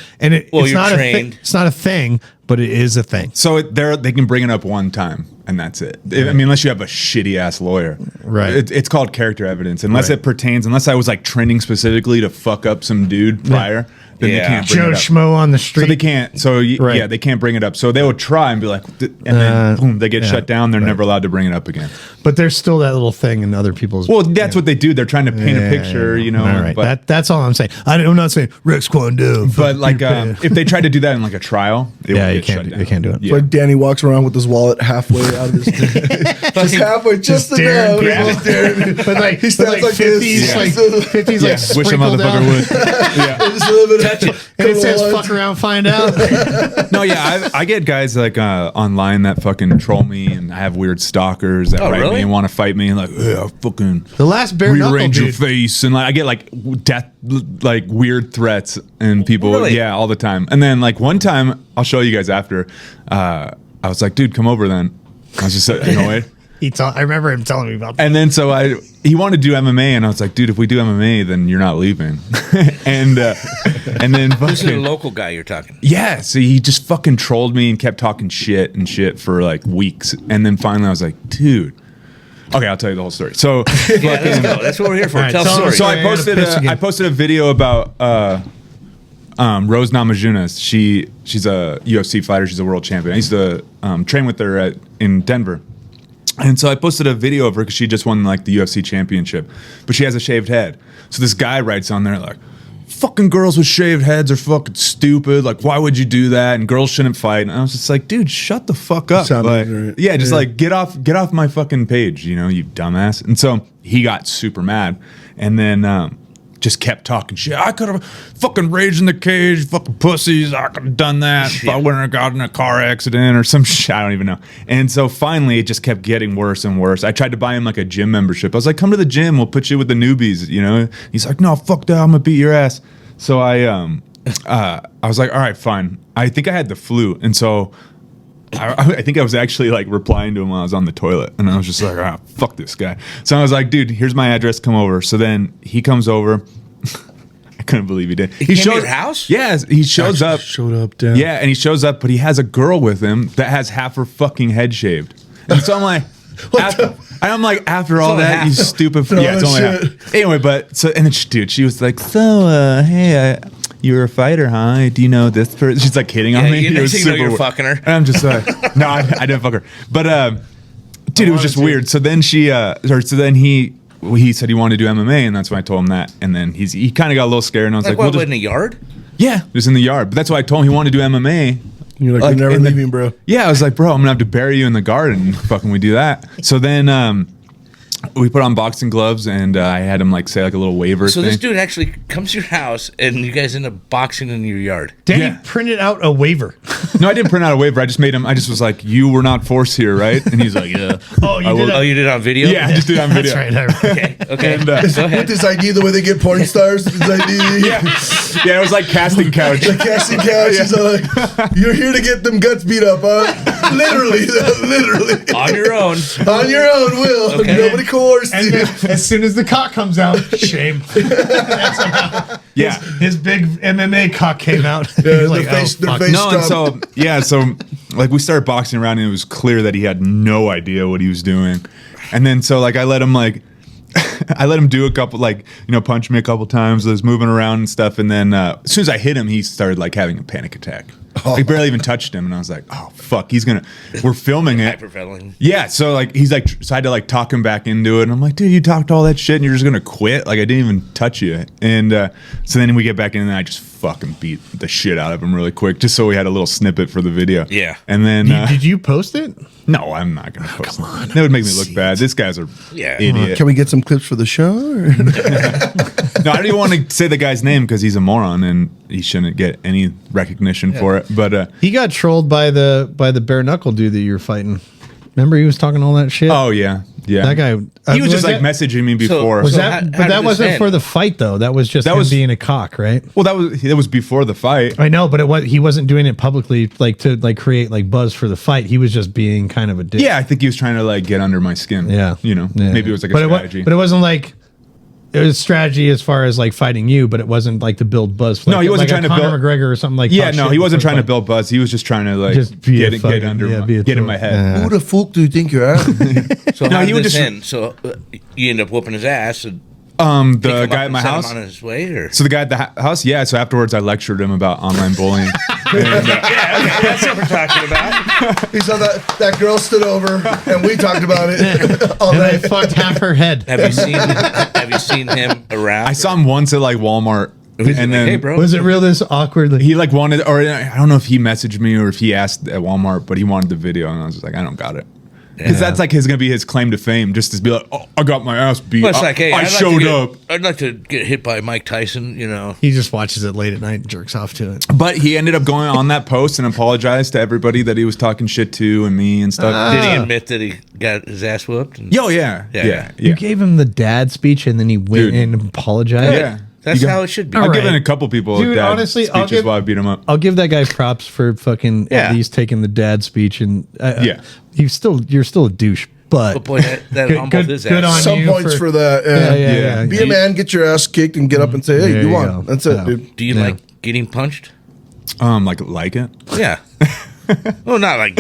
Well, it's you're not trained. it's not a thing, but it is a thing. So they can bring it up one time, and that's it. I mean, unless you have a shitty ass lawyer, Right. It's called character evidence. Unless Right. it pertains, unless I was like training specifically to fuck up some dude prior, then Yeah. they can't bring Joe it up. Schmo on the street. So they can't. So Right. yeah, they can't bring it up. So they will try and be like, and then boom, they get yeah, shut down. They're right. never allowed to bring it up again. But there's still that little thing in other people's. Well, that's what they do. They're trying to paint a picture, you know. All right, But, that's all I'm saying. I'm not saying Rex Kwando. but like, if they tried to do that in like a trial, it Yeah, would you get can't shut do- down. you can't do it. Yeah. Like Danny walks around with his wallet halfway out of his just halfway, just staring enough. people. Just staring. but like, He stands like this. 50s, Yeah. like 50s, Yeah, like wish a sprinkled motherfucker out. would. Yeah. Just a little bit of And it says couple "fuck around, find out." No, yeah, I get guys like online that fucking troll me, and I have weird stalkers that Oh, write really? me and want to fight me, and like, yeah, I'll fucking The last bare knuckle rearrange your dude. face, and like I get like death, like weird threats, and people, Really? yeah, all the time. And then like one time, I'll show you guys after. I was like, dude, come over then. I was just annoyed. I remember him telling me about that. And then he wanted to do MMA, and I was like, dude, if we do MMA, then you're not leaving. and then This is a fucking, local guy you're talking. yeah, so he just fucking trolled me and kept talking shit for like weeks. And then finally I was like, dude. Okay, I'll tell you the whole story. So Yeah, let's go. That's what we're here for. All right, Tell tell stories. us. so Yeah, I posted a video about Rose Namajunas. She's a UFC fighter. She's a world champion. I used to train with her in Denver. And so I posted a video of her because she just won like the UFC championship, but she has a shaved head. So this guy writes on there like, "Fucking girls with shaved heads are fucking stupid. Like, why would you do that? And girls shouldn't fight." And I was just like, "Dude, shut the fuck up." Sounds Like, right. yeah, just Yeah. like get off my fucking page, you know, you dumbass. And so he got super mad, and then just kept talking shit. I could have fucking raged in the cage, fucking pussies. I could have done that if I wouldn't have gotten in a car accident or some shit. I don't even know. And so finally, it just kept getting worse and worse. I tried to buy him like a gym membership. I was like, "Come to the gym. We'll put you with the newbies." You know. He's like, "No, fuck that. I'm gonna beat your ass." So I was like, "All right, fine." I think I had the flu, and so I think I was actually like replying to him while I was on the toilet, and I was just like, "Ah, fuck this guy." So I was like, "Dude, here's my address. Come over." So then he comes over. I couldn't believe he did. He came to your house? Yes, he shows up. Showed up, damn. Yeah, and he shows up, but he has a girl with him that has half her fucking head shaved. And so I'm like, after all only that, half. you stupid. No, Yeah, it's only shit. half. Anyway, but so and then dude, she was like, "So, hey, you're a fighter, huh? Do you know this person?" She's like hitting on Yeah, me. you It next was thing you know, super you're weird. fucking her. And I'm just like, no, I didn't fuck her. But dude, it was just weird. So then he said he wanted to do MMA, and that's when I told him that. And then he kind of got a little scared, and I was Like, like, what, "Well, in the yard? yeah, just in the yard." But that's why I told him he wanted to do MMA. You're like, Like, "You're never in the- leaving, bro." Yeah, I was like, "Bro, I'm gonna have to bury you in the garden." Fucking, we do that. So then we put on boxing gloves, and I had him like say like a little waiver So thing. this dude actually comes to your house, and you guys end up boxing in your yard. Danny Yeah. printed out a waiver. No, I didn't print out a waiver. I just made him. I just was like, "You were not forced here, right?" And he's like, "Yeah." Oh, you I did will- it? Oh, you did it on video? Yeah, I just did it on video. That's right. Okay. Okay. And, Go With ahead. this ID, the way they get porn stars, this ID. Yeah, it was like casting couch. The casting couch is like, "You're here to get them guts beat up, huh?" Literally, literally. On your own. On your own, Will. Okay. Nobody coerced And you. then, as soon as the cock comes out, shame. Yeah. His big MMA cock came out. Yeah, He's their face, fuck. their face No, and dropped. so like we started boxing around, and it was clear that he had no idea what he was doing. And then so like I let him do a couple, like, you know, punch me a couple times. I was moving around and stuff, and then as soon as I hit him, he started like having a panic attack. I barely even touched him, and I was like, "Oh fuck, we're filming it." Hyperventilating. Yeah, so like he's like, so I had to like talk him back into it, and I'm like, "Dude, you talked all that shit, and you're just gonna quit? Like I didn't even touch you." And so then we get back in, and I just fucking beat the shit out of him really quick, just so we had a little snippet for the video. Yeah. And then Did you post it? no, I'm not gonna post it. That would make me look bad. This guy's a Yeah. idiot. Can we get some clips for the show? or- No, I don't even want to say the guy's name because he's a moron and he shouldn't get any recognition for it. But He got trolled by the bare knuckle dude that you were fighting. Remember he was talking all that shit? oh yeah, yeah. That guy. He was just like that, messaging me before. Was So that? how But did that this wasn't end? for the fight though. That was just That him was- being a cock, right? well, that was before the fight. I know, but he wasn't doing it publicly, like to like create like buzz for the fight. He was just being kind of a dick. Yeah, I think he was trying to like get under my skin. Yeah. you know, Yeah. maybe it was like a but strategy. But it wasn't like it was strategy as far as like fighting you, but it wasn't like to build buzz. No, he wasn't like a trying to Conor build- McGregor or something like. yeah, talk no, shit he wasn't before trying to fight. build buzz. He was just trying to like Just be a get fucking- under yeah, my, be a get in troll. my head. Yeah. Who the fuck do you think you're at? So No, how he did would this just- end? So you end up whooping his ass and The pick him guy up at and my send house. him on his way, or So the guy at the house, yeah. So afterwards, I lectured him about online bullying. that's what we're talking about. He saw that girl stood over, and we talked about it all And I night. fucked half her head. Have you seen him around? I saw him once at like Walmart, He's and like, then hey, bro. Was it real this awkwardly? he like wanted, or I don't know if he messaged me or if he asked at Walmart, but he wanted the video, and I was just like, I don't got it. Because that's like gonna be his claim to fame, just to be like, oh, I got my ass beat. Well, it's like, hey, I I'd like to showed get- up. I'd like to get hit by Mike Tyson, you know. He just watches it late at night and jerks off to it. But he ended up going on that post and apologized to everybody that he was talking shit to and me and stuff. Did he admit that he got his ass whooped? And- Yo, yeah, Yeah. yeah, You yeah. gave him the dad speech and then he went Dude. in and apologized. Yeah. That's You got- how it should be. I've All given right. a couple people Dude, dad honestly, I'll speeches give- while I beat him up. I'll give that guy props for fucking Yeah. at least taking the dad speech and Yeah. you're still a douche, but But boy, that humbled his good ass. on Some you points for that. Yeah, Yeah. yeah. Be a man, get your ass kicked, and get up and say, "Hey, There you you won." go. That's it, Yeah. dude. Do you Yeah. like getting punched? Like it? Yeah. Well, not like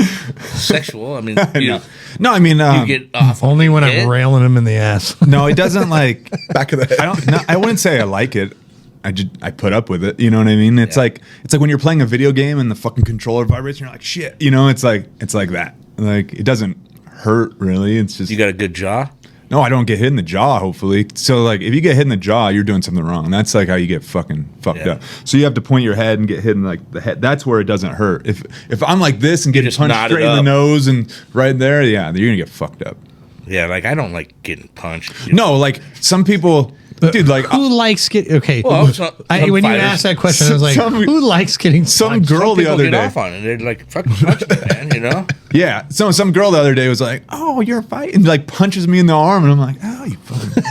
sexual. I mean, you, No, I mean, you get off. Only when hit. I'm railing him in the ass. no, it doesn't like. Back of the head. I don't. No, I wouldn't say I like it. I put up with it. You know what I mean? It's like when you're playing a video game and the fucking controller vibrates and you're like shit. You know, it's like that. Like it doesn't hurt really. It's just You got a good jaw. no. I don't get hit in the jaw. Hopefully, so like if you get hit in the jaw, you're doing something wrong. That's like how you get fucking fucked Yeah. up. So you have to point your head and get hit in like the head. That's where it doesn't hurt. If I'm like this and getting just punched knot it straight in the up. nose and right there, yeah, you're gonna get fucked up. Yeah, like I don't like getting punched. No, like some people, dude, like Who likes getting okay? Well, some when you fighters- asked that question, I was like, some- who likes getting some punched? girl the People other get day. off on it. They're like, fucking punch me, man. You know. Yeah. So some girl the other day was like, "Oh, you're fighting," like punches me in the arm, and I'm like, "Oh, you fucking."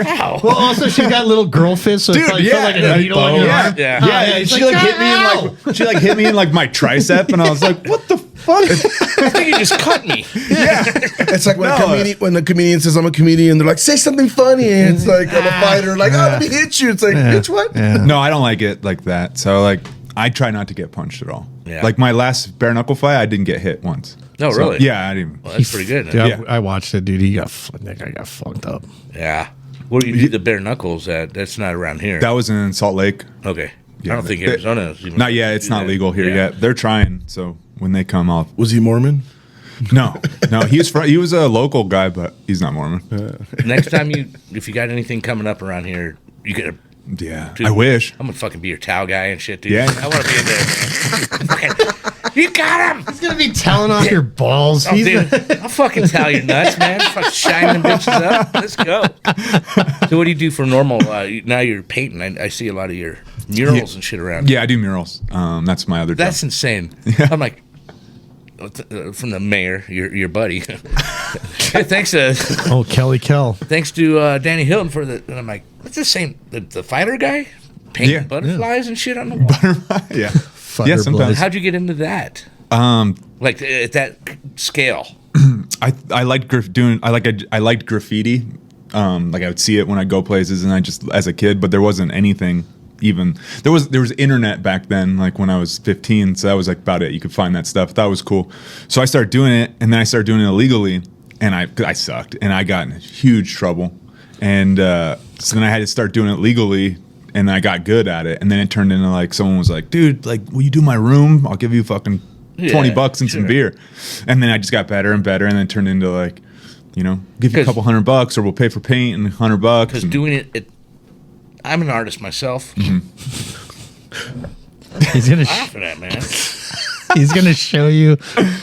Ow. Well, also she got little girl fists, so Dude, it probably yeah, felt like a yeah, needle in your yeah. arm. Yeah. Yeah, he's she like, like hit me in she like hit me in like my tricep, and I was like, "What the fuck?" I think you just cut me. It's like when, No. when the comedian says, "I'm a comedian," they're like, "Say something funny." And it's like, I'm a fighter. Like, oh, let me hit you. It's like, bitch, what? No, I don't like it like that. So like, I try not to get punched at all. Yeah. Like my last bare knuckle fight, I didn't get hit once. No, So, really? Yeah, I didn't. Well, that's pretty good. Dude, Yeah. I watched it, dude. That guy got fucked up. Yeah. Where do you do the bare knuckles at? That's not around here. That was in Salt Lake. Okay. Yeah, I don't think they- Arizona is even. Not yet. It's do not that. legal here Yeah. yet. They're trying. So when they come off, Was he Mormon? no. He was a local guy, but he's not Mormon. Next time if you got anything coming up around here, you get a. Yeah, Dude, I wish. I'm gonna fucking be your towel guy and shit, dude. Yeah. I want to be in there. Fucking- you got him. He's gonna be telling off your balls. Oh, dude, I'll fucking towel your nuts, man. Fucking shine them bitches up. Let's go. So what do you do for normal? Now you're painting. I see a lot of your murals and shit around. Yeah, I do murals. That's my other That's job. insane. I'm like, from the mayor, your buddy. Hey, thanks Oh, Kelly Kell. to Danny Hilton for the. And I'm like, what's the same? The fighter guy painting Yeah. butterflies and shit on the wall. Yeah. Fighter Yeah, sometimes. blood. How'd you get into that? Like at that scale. I liked doing. I liked graffiti. Like I would see it when I go places, and I just as a kid, but there wasn't anything. Even there was internet back then, like when I was 15, so that was like about it. You could find that stuff. That was cool. So I started doing it, and then I started doing it illegally, and I sucked, and I got in huge trouble. And so then I had to start doing it legally, and I got good at it. And then it turned into like someone was like, dude, like, will you do my room? I'll give you fucking $20 and some beer. And then I just got better and better, and then it turned into like, you know, give you a couple $100 or we'll pay for paint and $100. Because doing it, I'm an artist myself. He's gonna Laugh at that, man. he's gonna show you.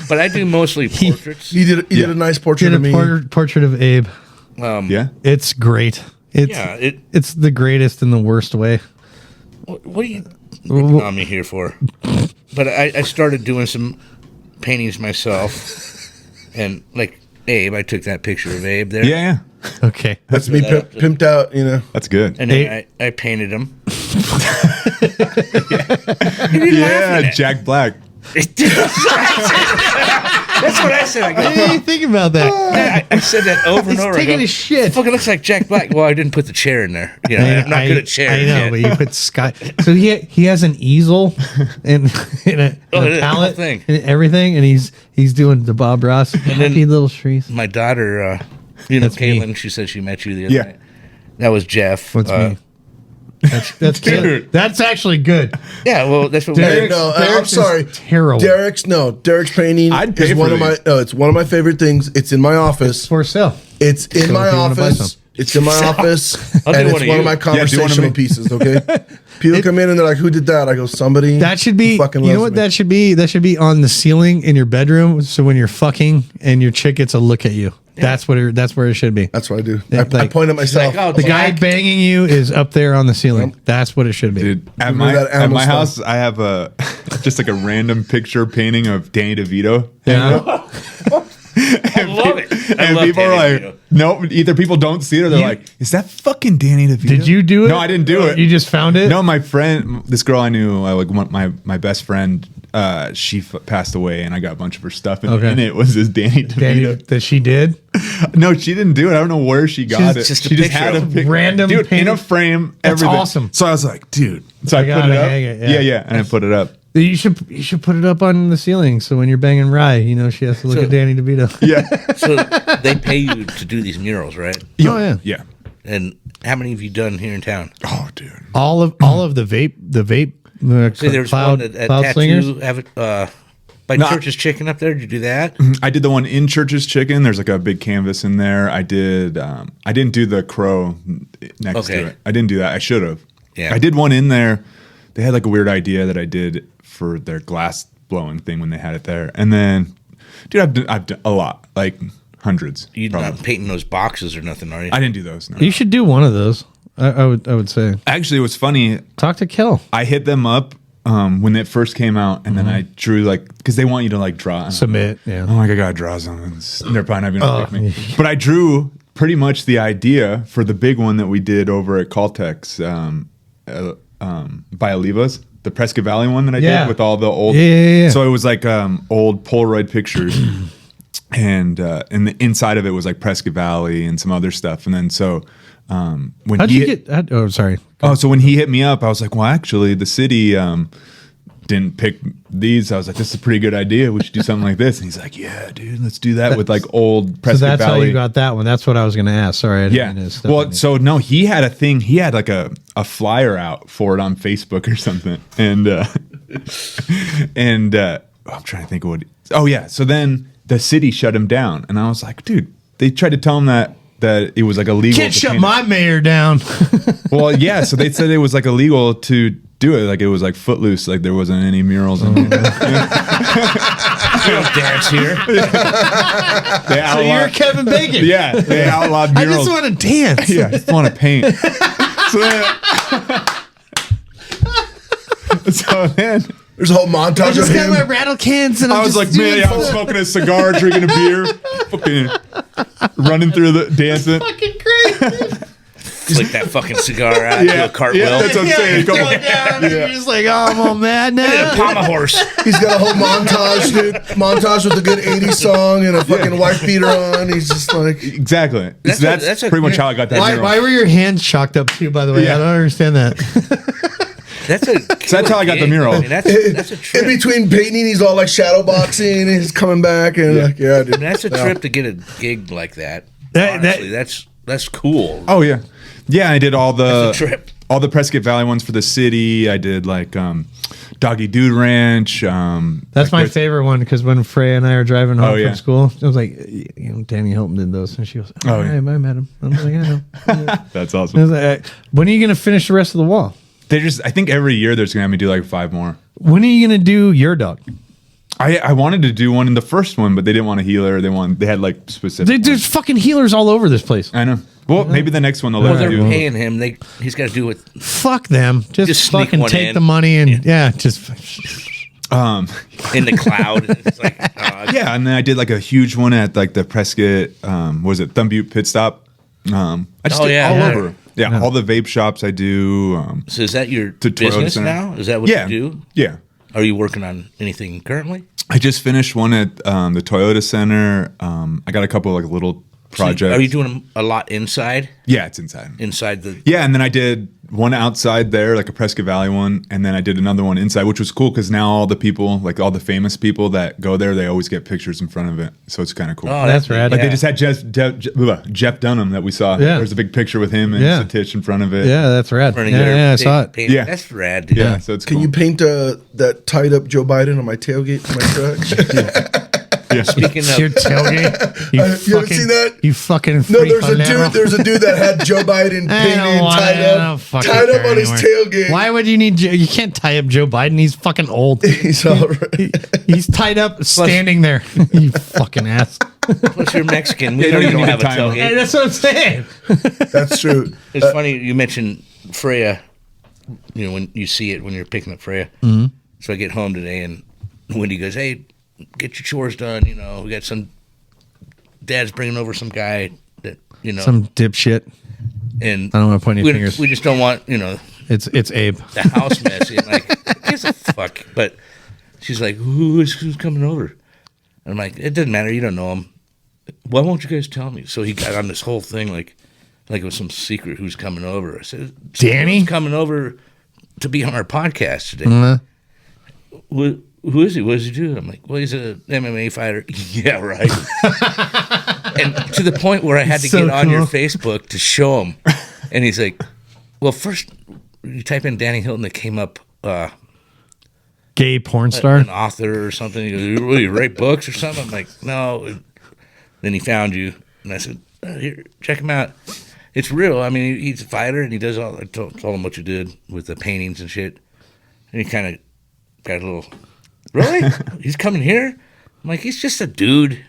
But I do mostly portraits. He did a nice portrait Did of me. a portrait of Abe. Yeah. It's great. It's the greatest in the worst way. What are you picking on me here for? But I started doing some paintings myself, and like Abe, I took that picture of Abe there. Yeah. Okay. That's me pimped out, you know. That's good. And then I painted him. Yeah, Jack Black. That's what I said. I go, What do you think about that? I said that over and He's over. taking I go, his shit. It fucking looks like Jack Black. Well, I didn't put the chair in there. You know, I'm not good at chairs. I know, yet. but you put sky. So he has an easel and a the palette whole thing. and everything, and he's doing the Bob Ross happy little trees. My daughter, That's Caitlin, me. she said she met you the other Yeah. night. That was Jeff. What's me? That's good. Dude. That's actually good. Yeah, well, that's what Derek- we Hey, no, I'm Derek's is sorry. terrible. Derek's painting I'd pay is for one of my these. it's one of my favorite things. It's in my office. For sale. It's in So my if you wanna buy office. some. It's in my office, I'll do and one it's of one you. of my do one of conversational me. pieces. Okay, people come in and they're like, "Who did that?" I go, "Somebody." That should who be. fucking You know loves what me." that should be? That should be on the ceiling in your bedroom. So when you're fucking and your chick gets a look at you, that's where it should be. That's what I do. Yeah, I like- point at myself. like, oh, The guy banging you is up there on the ceiling. That's what it should be. Dude, at Remember my that at animal my stuff? house, I have a just like a random picture painting of Danny DeVito. Yeah. I love it. I And love people are Danny like, no, either people don't see it or they're You- like, is that fucking Danny DeVito? Did you do it? No, I didn't do it. You just found it? No, my friend, this girl I knew, my best friend, she passed away, and I got a bunch of her stuff, and Okay. in it was this Danny DeVito. Danny, that she did. No, she didn't do it. I don't know where she got it. just a she just picture had a of random dude in painting. a frame. That's Everything. awesome. So I was like, dude. So I put gotta it up. hang it, yeah. And I put it up. You should put it up on the ceiling so when you're banging Rye, you know she has to look So- at Danny DeVito. Yeah, So they pay you to do these murals, right? Oh yeah. yeah. And how many have you done here in town? Oh, dude. All of the vape See, there's cloud, one at cloud slingers. Tattoo by No. Church's Chicken up there. Did you do that? I did the one in Church's Chicken. There's like a big canvas in there. I did. I didn't do the crow next Okay. to it. I didn't do that. I should have. Yeah. I did one in there. They had like a weird idea that I did for their glass blowing thing when they had it there. And then, dude, I've done a lot, like hundreds. You're probably. not painting those boxes or nothing, are you? I didn't do those. No. You should do one of those. I would say Actually, it was funny. talk to Kel. I hit them up when it first came out, and then I drew like because they want you to like draw. Submit. Yeah. I'm like, I gotta draw something. They're probably not gonna pick me. But I drew pretty much the idea for the big one that we did over at Caltex by Olivas, the Prescott Valley one that I Yeah. did with all the old. Yeah. So it was like old Polaroid pictures, and the inside of it was like Prescott Valley and some other stuff. And then so when How'd he you get? Oh, sorry. Oh, so when he hit me up, I was like, well, actually, the city didn't pick these. I was like, this is a pretty good idea. We should do something like this. And he's like, yeah, dude, let's do that with like old So Prescott that's Valley. how you got that one. That's what I was going to ask. Sorry. I didn't Yeah. mean to step on Well, you. so no, he had a thing. He had like a flyer out for it on Facebook or something. And I'm trying to think of what. Oh yeah. So then the city shut him down, and I was like, dude, they tried to tell him that it was like illegal. Can't to shut paint it. my mayor down. Well, yeah. So they said it was like illegal to do it. Like it was like footloose. Like there wasn't any murals in there. You don't dance here. They So you're outlawed. Kevin Bacon. Yeah, they outlawed I murals. just want to dance. Yeah, I just want to paint. So then There's a whole I montage just of got him. my rattle cans and I was like, man, yeah, I was smoking a cigar, drinking a beer, fucking running through the dancing. fucking great. Flick that fucking cigar out, do a cartwheel. Yeah, that's what I'm saying. You're Come going on. down and you're just like, oh, I'm all mad now. Palm a horse. He's got a whole montage, dude. Montage with a good 80s song and a fucking wife beater on. He's just like, Exactly. That's That's, a- pretty much how I got that Why, mural. why were your hands chalked up too, by the way? Yeah. I don't understand that. That's a. So that's how I got the mural. I mean, that's a in trip. between painting, he's all like shadow boxing and he's coming back and like, yeah, dude. I mean, that's a trip to get a gig like that. That- Honestly, that's cool. Oh yeah, yeah. I did all That's the a trip. all the Prescott Valley ones for the city. I did like Doggy Dude Ranch. That's my favorite one because when Freya and I are driving home from school, I was like, Danny Hilton did those, and she goes, "Oh, yeah. I met him." I was like, "I know." That's I awesome. was like, when are you gonna finish the rest of the wall? I think every year there's gonna have me do like 5 more. When are you gonna do your dog? I wanted to do one in the first one, but they didn't want a healer. They had like specific. There's fucking healers all over this place. I know. Well, maybe the next one they'll Well, let they're me do. paying him. He's got to do it. Fuck them. Just sneak fucking one take in. the money and just. In the cloud. It's like, Yeah, and then I did like a huge one at like the Prescott, was it Thumb Butte Pit Stop? I just did all over. Yeah, all the vape shops I do. So is that your to Toyota business Center. now? Is that what you do? Yeah. Are you working on anything currently? I just finished one at the Toyota Center. I got a couple like little projects. Are you doing a lot inside? Yeah, it's inside. Inside the. Yeah, and then I did one outside there, like a Prescott Valley one, and then I did another one inside, which was cool because now all the people, like all the famous people that go there, they always get pictures in front of it, so it's kind of cool. Oh, That's rad. Like yeah. they just had Jeff Dunham that we saw. Yeah. There's a big picture with him and Satich in front of it. Yeah, that's rad. Running their Yeah, I saw it. paint. Yeah. That's rad. Dude. Yeah, so it's Can cool. you paint that tied up Joe Biden on my tailgate for my truck? Yeah. Speaking of, Your tailgate. You You haven't seen that? You fucking No, freak there's a Valero. dude. There's a dude that had Joe Biden I painted don't and want it. I don't fucking tied up care on his anymore. tailgate. Why would you need Joe? You can't tie up Joe Biden. He's fucking old. He's all right. He's tied up, standing there. You fucking ass. plus you're Mexican. We Yeah, know you you don't don't need have a a timer. Hey, tailgate. that's what I'm saying. That's true. It's funny you mentioned Freya. You know, when you see it when you're picking up Freya. Mm-hmm. So I get home today and Wendy goes, "Hey, get your chores done. You know, we got some. Dad's bringing over some guy that Some dipshit. and I don't want to point any we, fingers. we just don't want It's Abe. the house messy. And like, who gives a fuck? But she's like, who's coming over? And I'm like, it doesn't matter. You don't know him. Why won't you guys tell me? So he got on this whole thing like it was some secret who's coming over. I said, Danny? "Someone's coming over to be on our podcast today. Uh, Who is he? What does he do?" I'm like, "Well, he's a MMA fighter." Yeah, right. And to the point where I had to So get on your cool. Facebook to show him. And he's like, "Well, first you type in Danny Hilton, that came up Gay porn star. an author or something. He goes, you write books or something?" I'm like, "No." Then he found you, and I said, "Here, check him out. It's real. I mean, he's a fighter, and he does all." I told him what you did with the paintings and shit, and he kind of got a little. Really? He's coming here? I'm like, he's just a dude.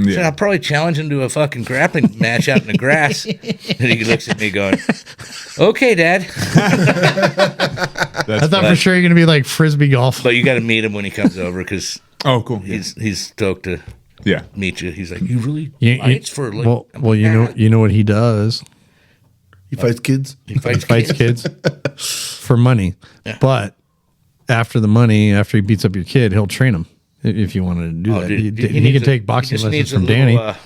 So Yeah. I'll probably challenge him to a fucking grappling match out in the grass. And he looks at me going, "Okay, Dad." I thought for sure you're going to be like frisbee golf. But you got to meet him when he comes over because Oh, cool. he's stoked to Yeah. meet you. He's like, "You really You- fights for like?" I'm well, like, you know what he does. He fights kids. he fights, Fights kids for money, but after the money, after he beats up your kid, he'll train him if you wanted to do Oh, that. dude, He needs can a- take he boxing just lessons needs a from little, Danny.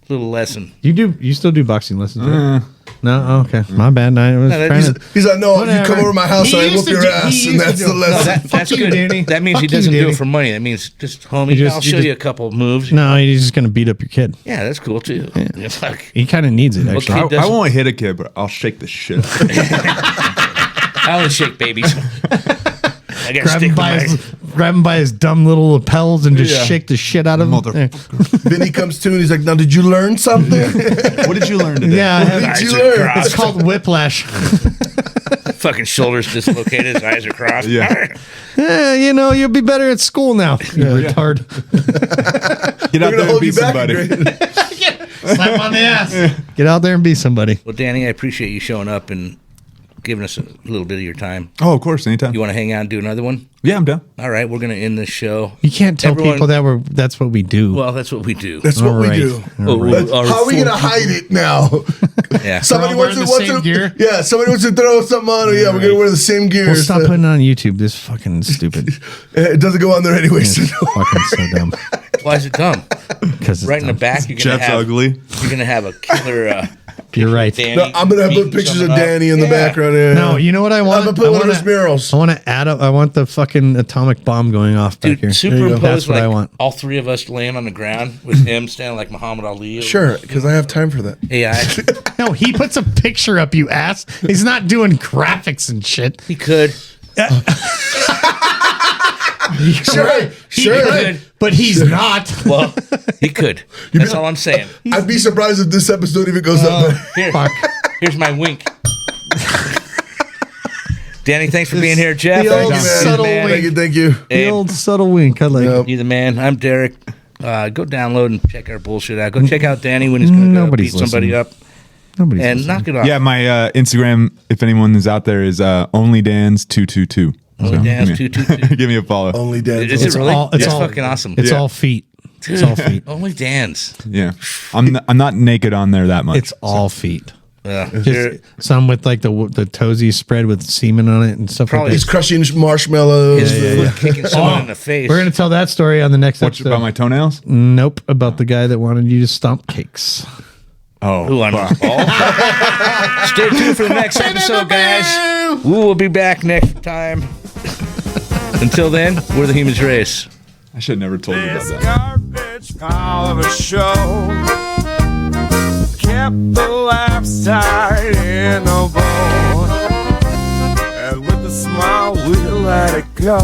Little lesson. You still do boxing lessons? Right? No, oh, okay, my bad. I was that- trying to. He's like, no, Whatever. you come over to my house He and I used whoop to your do- ass, he and used to that's do- the No, lesson. That's you, good. Danny. That means he Fuck you, doesn't do Danny. it for money. That means just, homie, just- I'll you show just- you a couple moves. No, he's just going to beat up your kid. Yeah, that's cool too. Yeah, fuck. He kind of needs it actually. kid I doesn't- won't hit a kid, but I'll shake the shit out of him. I only shake babies. I got to Grab stick him, with grab him by his dumb little lapels and just Yeah. shake the shit out of him. Motherfucker. Then he comes to and he's like, now, did you learn something? What did you learn today? Yeah, I have- Eyes you are learn? crossed. it's called whiplash. Fucking shoulders dislocated, his eyes are crossed. Yeah. You'll be better at school now. You retard. Get out We're there gonna and hold be you back. somebody. Greg. Slap on the ass. Get out there and be somebody. Well, Danny, I appreciate you showing up and giving us a little bit of your time. Oh, of course, anytime. You want to hang out and do another one? Yeah, I'm down. All right, we're going to end this show. You can't tell Everyone- people that's what we do. Well, that's what we do. That's what All we right. do. Oh, right. our How are we full- gonna hide it now? Yeah. Somebody We're all wants to, wearing the same gear? Yeah, somebody wants to throw something on. Yeah, we're gonna wear the same gear. We'll stop so- putting it on YouTube. This is fucking stupid. It doesn't go on there anyway. It's So fucking so dumb. Why is it dumb? Because Right in the back, you're going to Jeff's have ugly. You're going to have a killer You're right. Danny No, I'm gonna beating put pictures of someone up. Danny in the Yeah. background. Yeah. No, you know what I want? I'm gonna put one of his murals. I want to add up. I want the fucking atomic bomb going off back here. Dude, superimpose That's what like I want. all three of us laying on the ground with him standing like Muhammad Ali. Sure, because I have time for that. AI. No, he puts a picture up, you ass. He's not doing graphics and shit. He could. Sure, could. But he's not. Well, he could. That's all I'm saying. I'd be surprised if this episode even goes up. Here, Fuck. here's my wink. Danny, thanks for being here, Jeff. the old You're the subtle man. wink. Thank you. The Abe, old subtle wink. I like it. you the man. I'm Derek. Go download and check our bullshit out. Go check out Danny when he's going to Nobody's beat somebody listening. up Nobody's and listening. knock it off. Yeah, my Instagram, if anyone is out there, is onlydans222. OnlyDans222. Give me a follow. Only dance. Is it really? all- That's all- fucking awesome. It's Yeah. all feet. It's all feet. Only Dan's. Yeah, I'm not naked on there that much. It's all feet. Just, Just some with like the toesies spread with semen on it and stuff Probably like He's that. crushing marshmallows. his foot kicking someone in the face. We're gonna tell that story on the next What's episode. about my toenails? Nope, about the guy that wanted you to stomp cakes. Oh, Ooh, on his ball. Stay tuned for the next episode, guys. We will be back next time. Until then, we're the Humans Race. I should have never told you about This that. garbage pile of a show kept the laughs tied in a bow, and with a smile we let it go,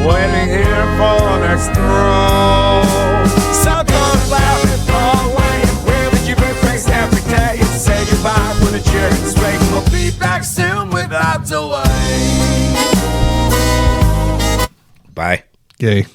waiting here for the next throw. So don't laugh it all away. Where would you be faced every day? Say goodbye when the chairs break. We'll be back soon without delay. Bye. Gay.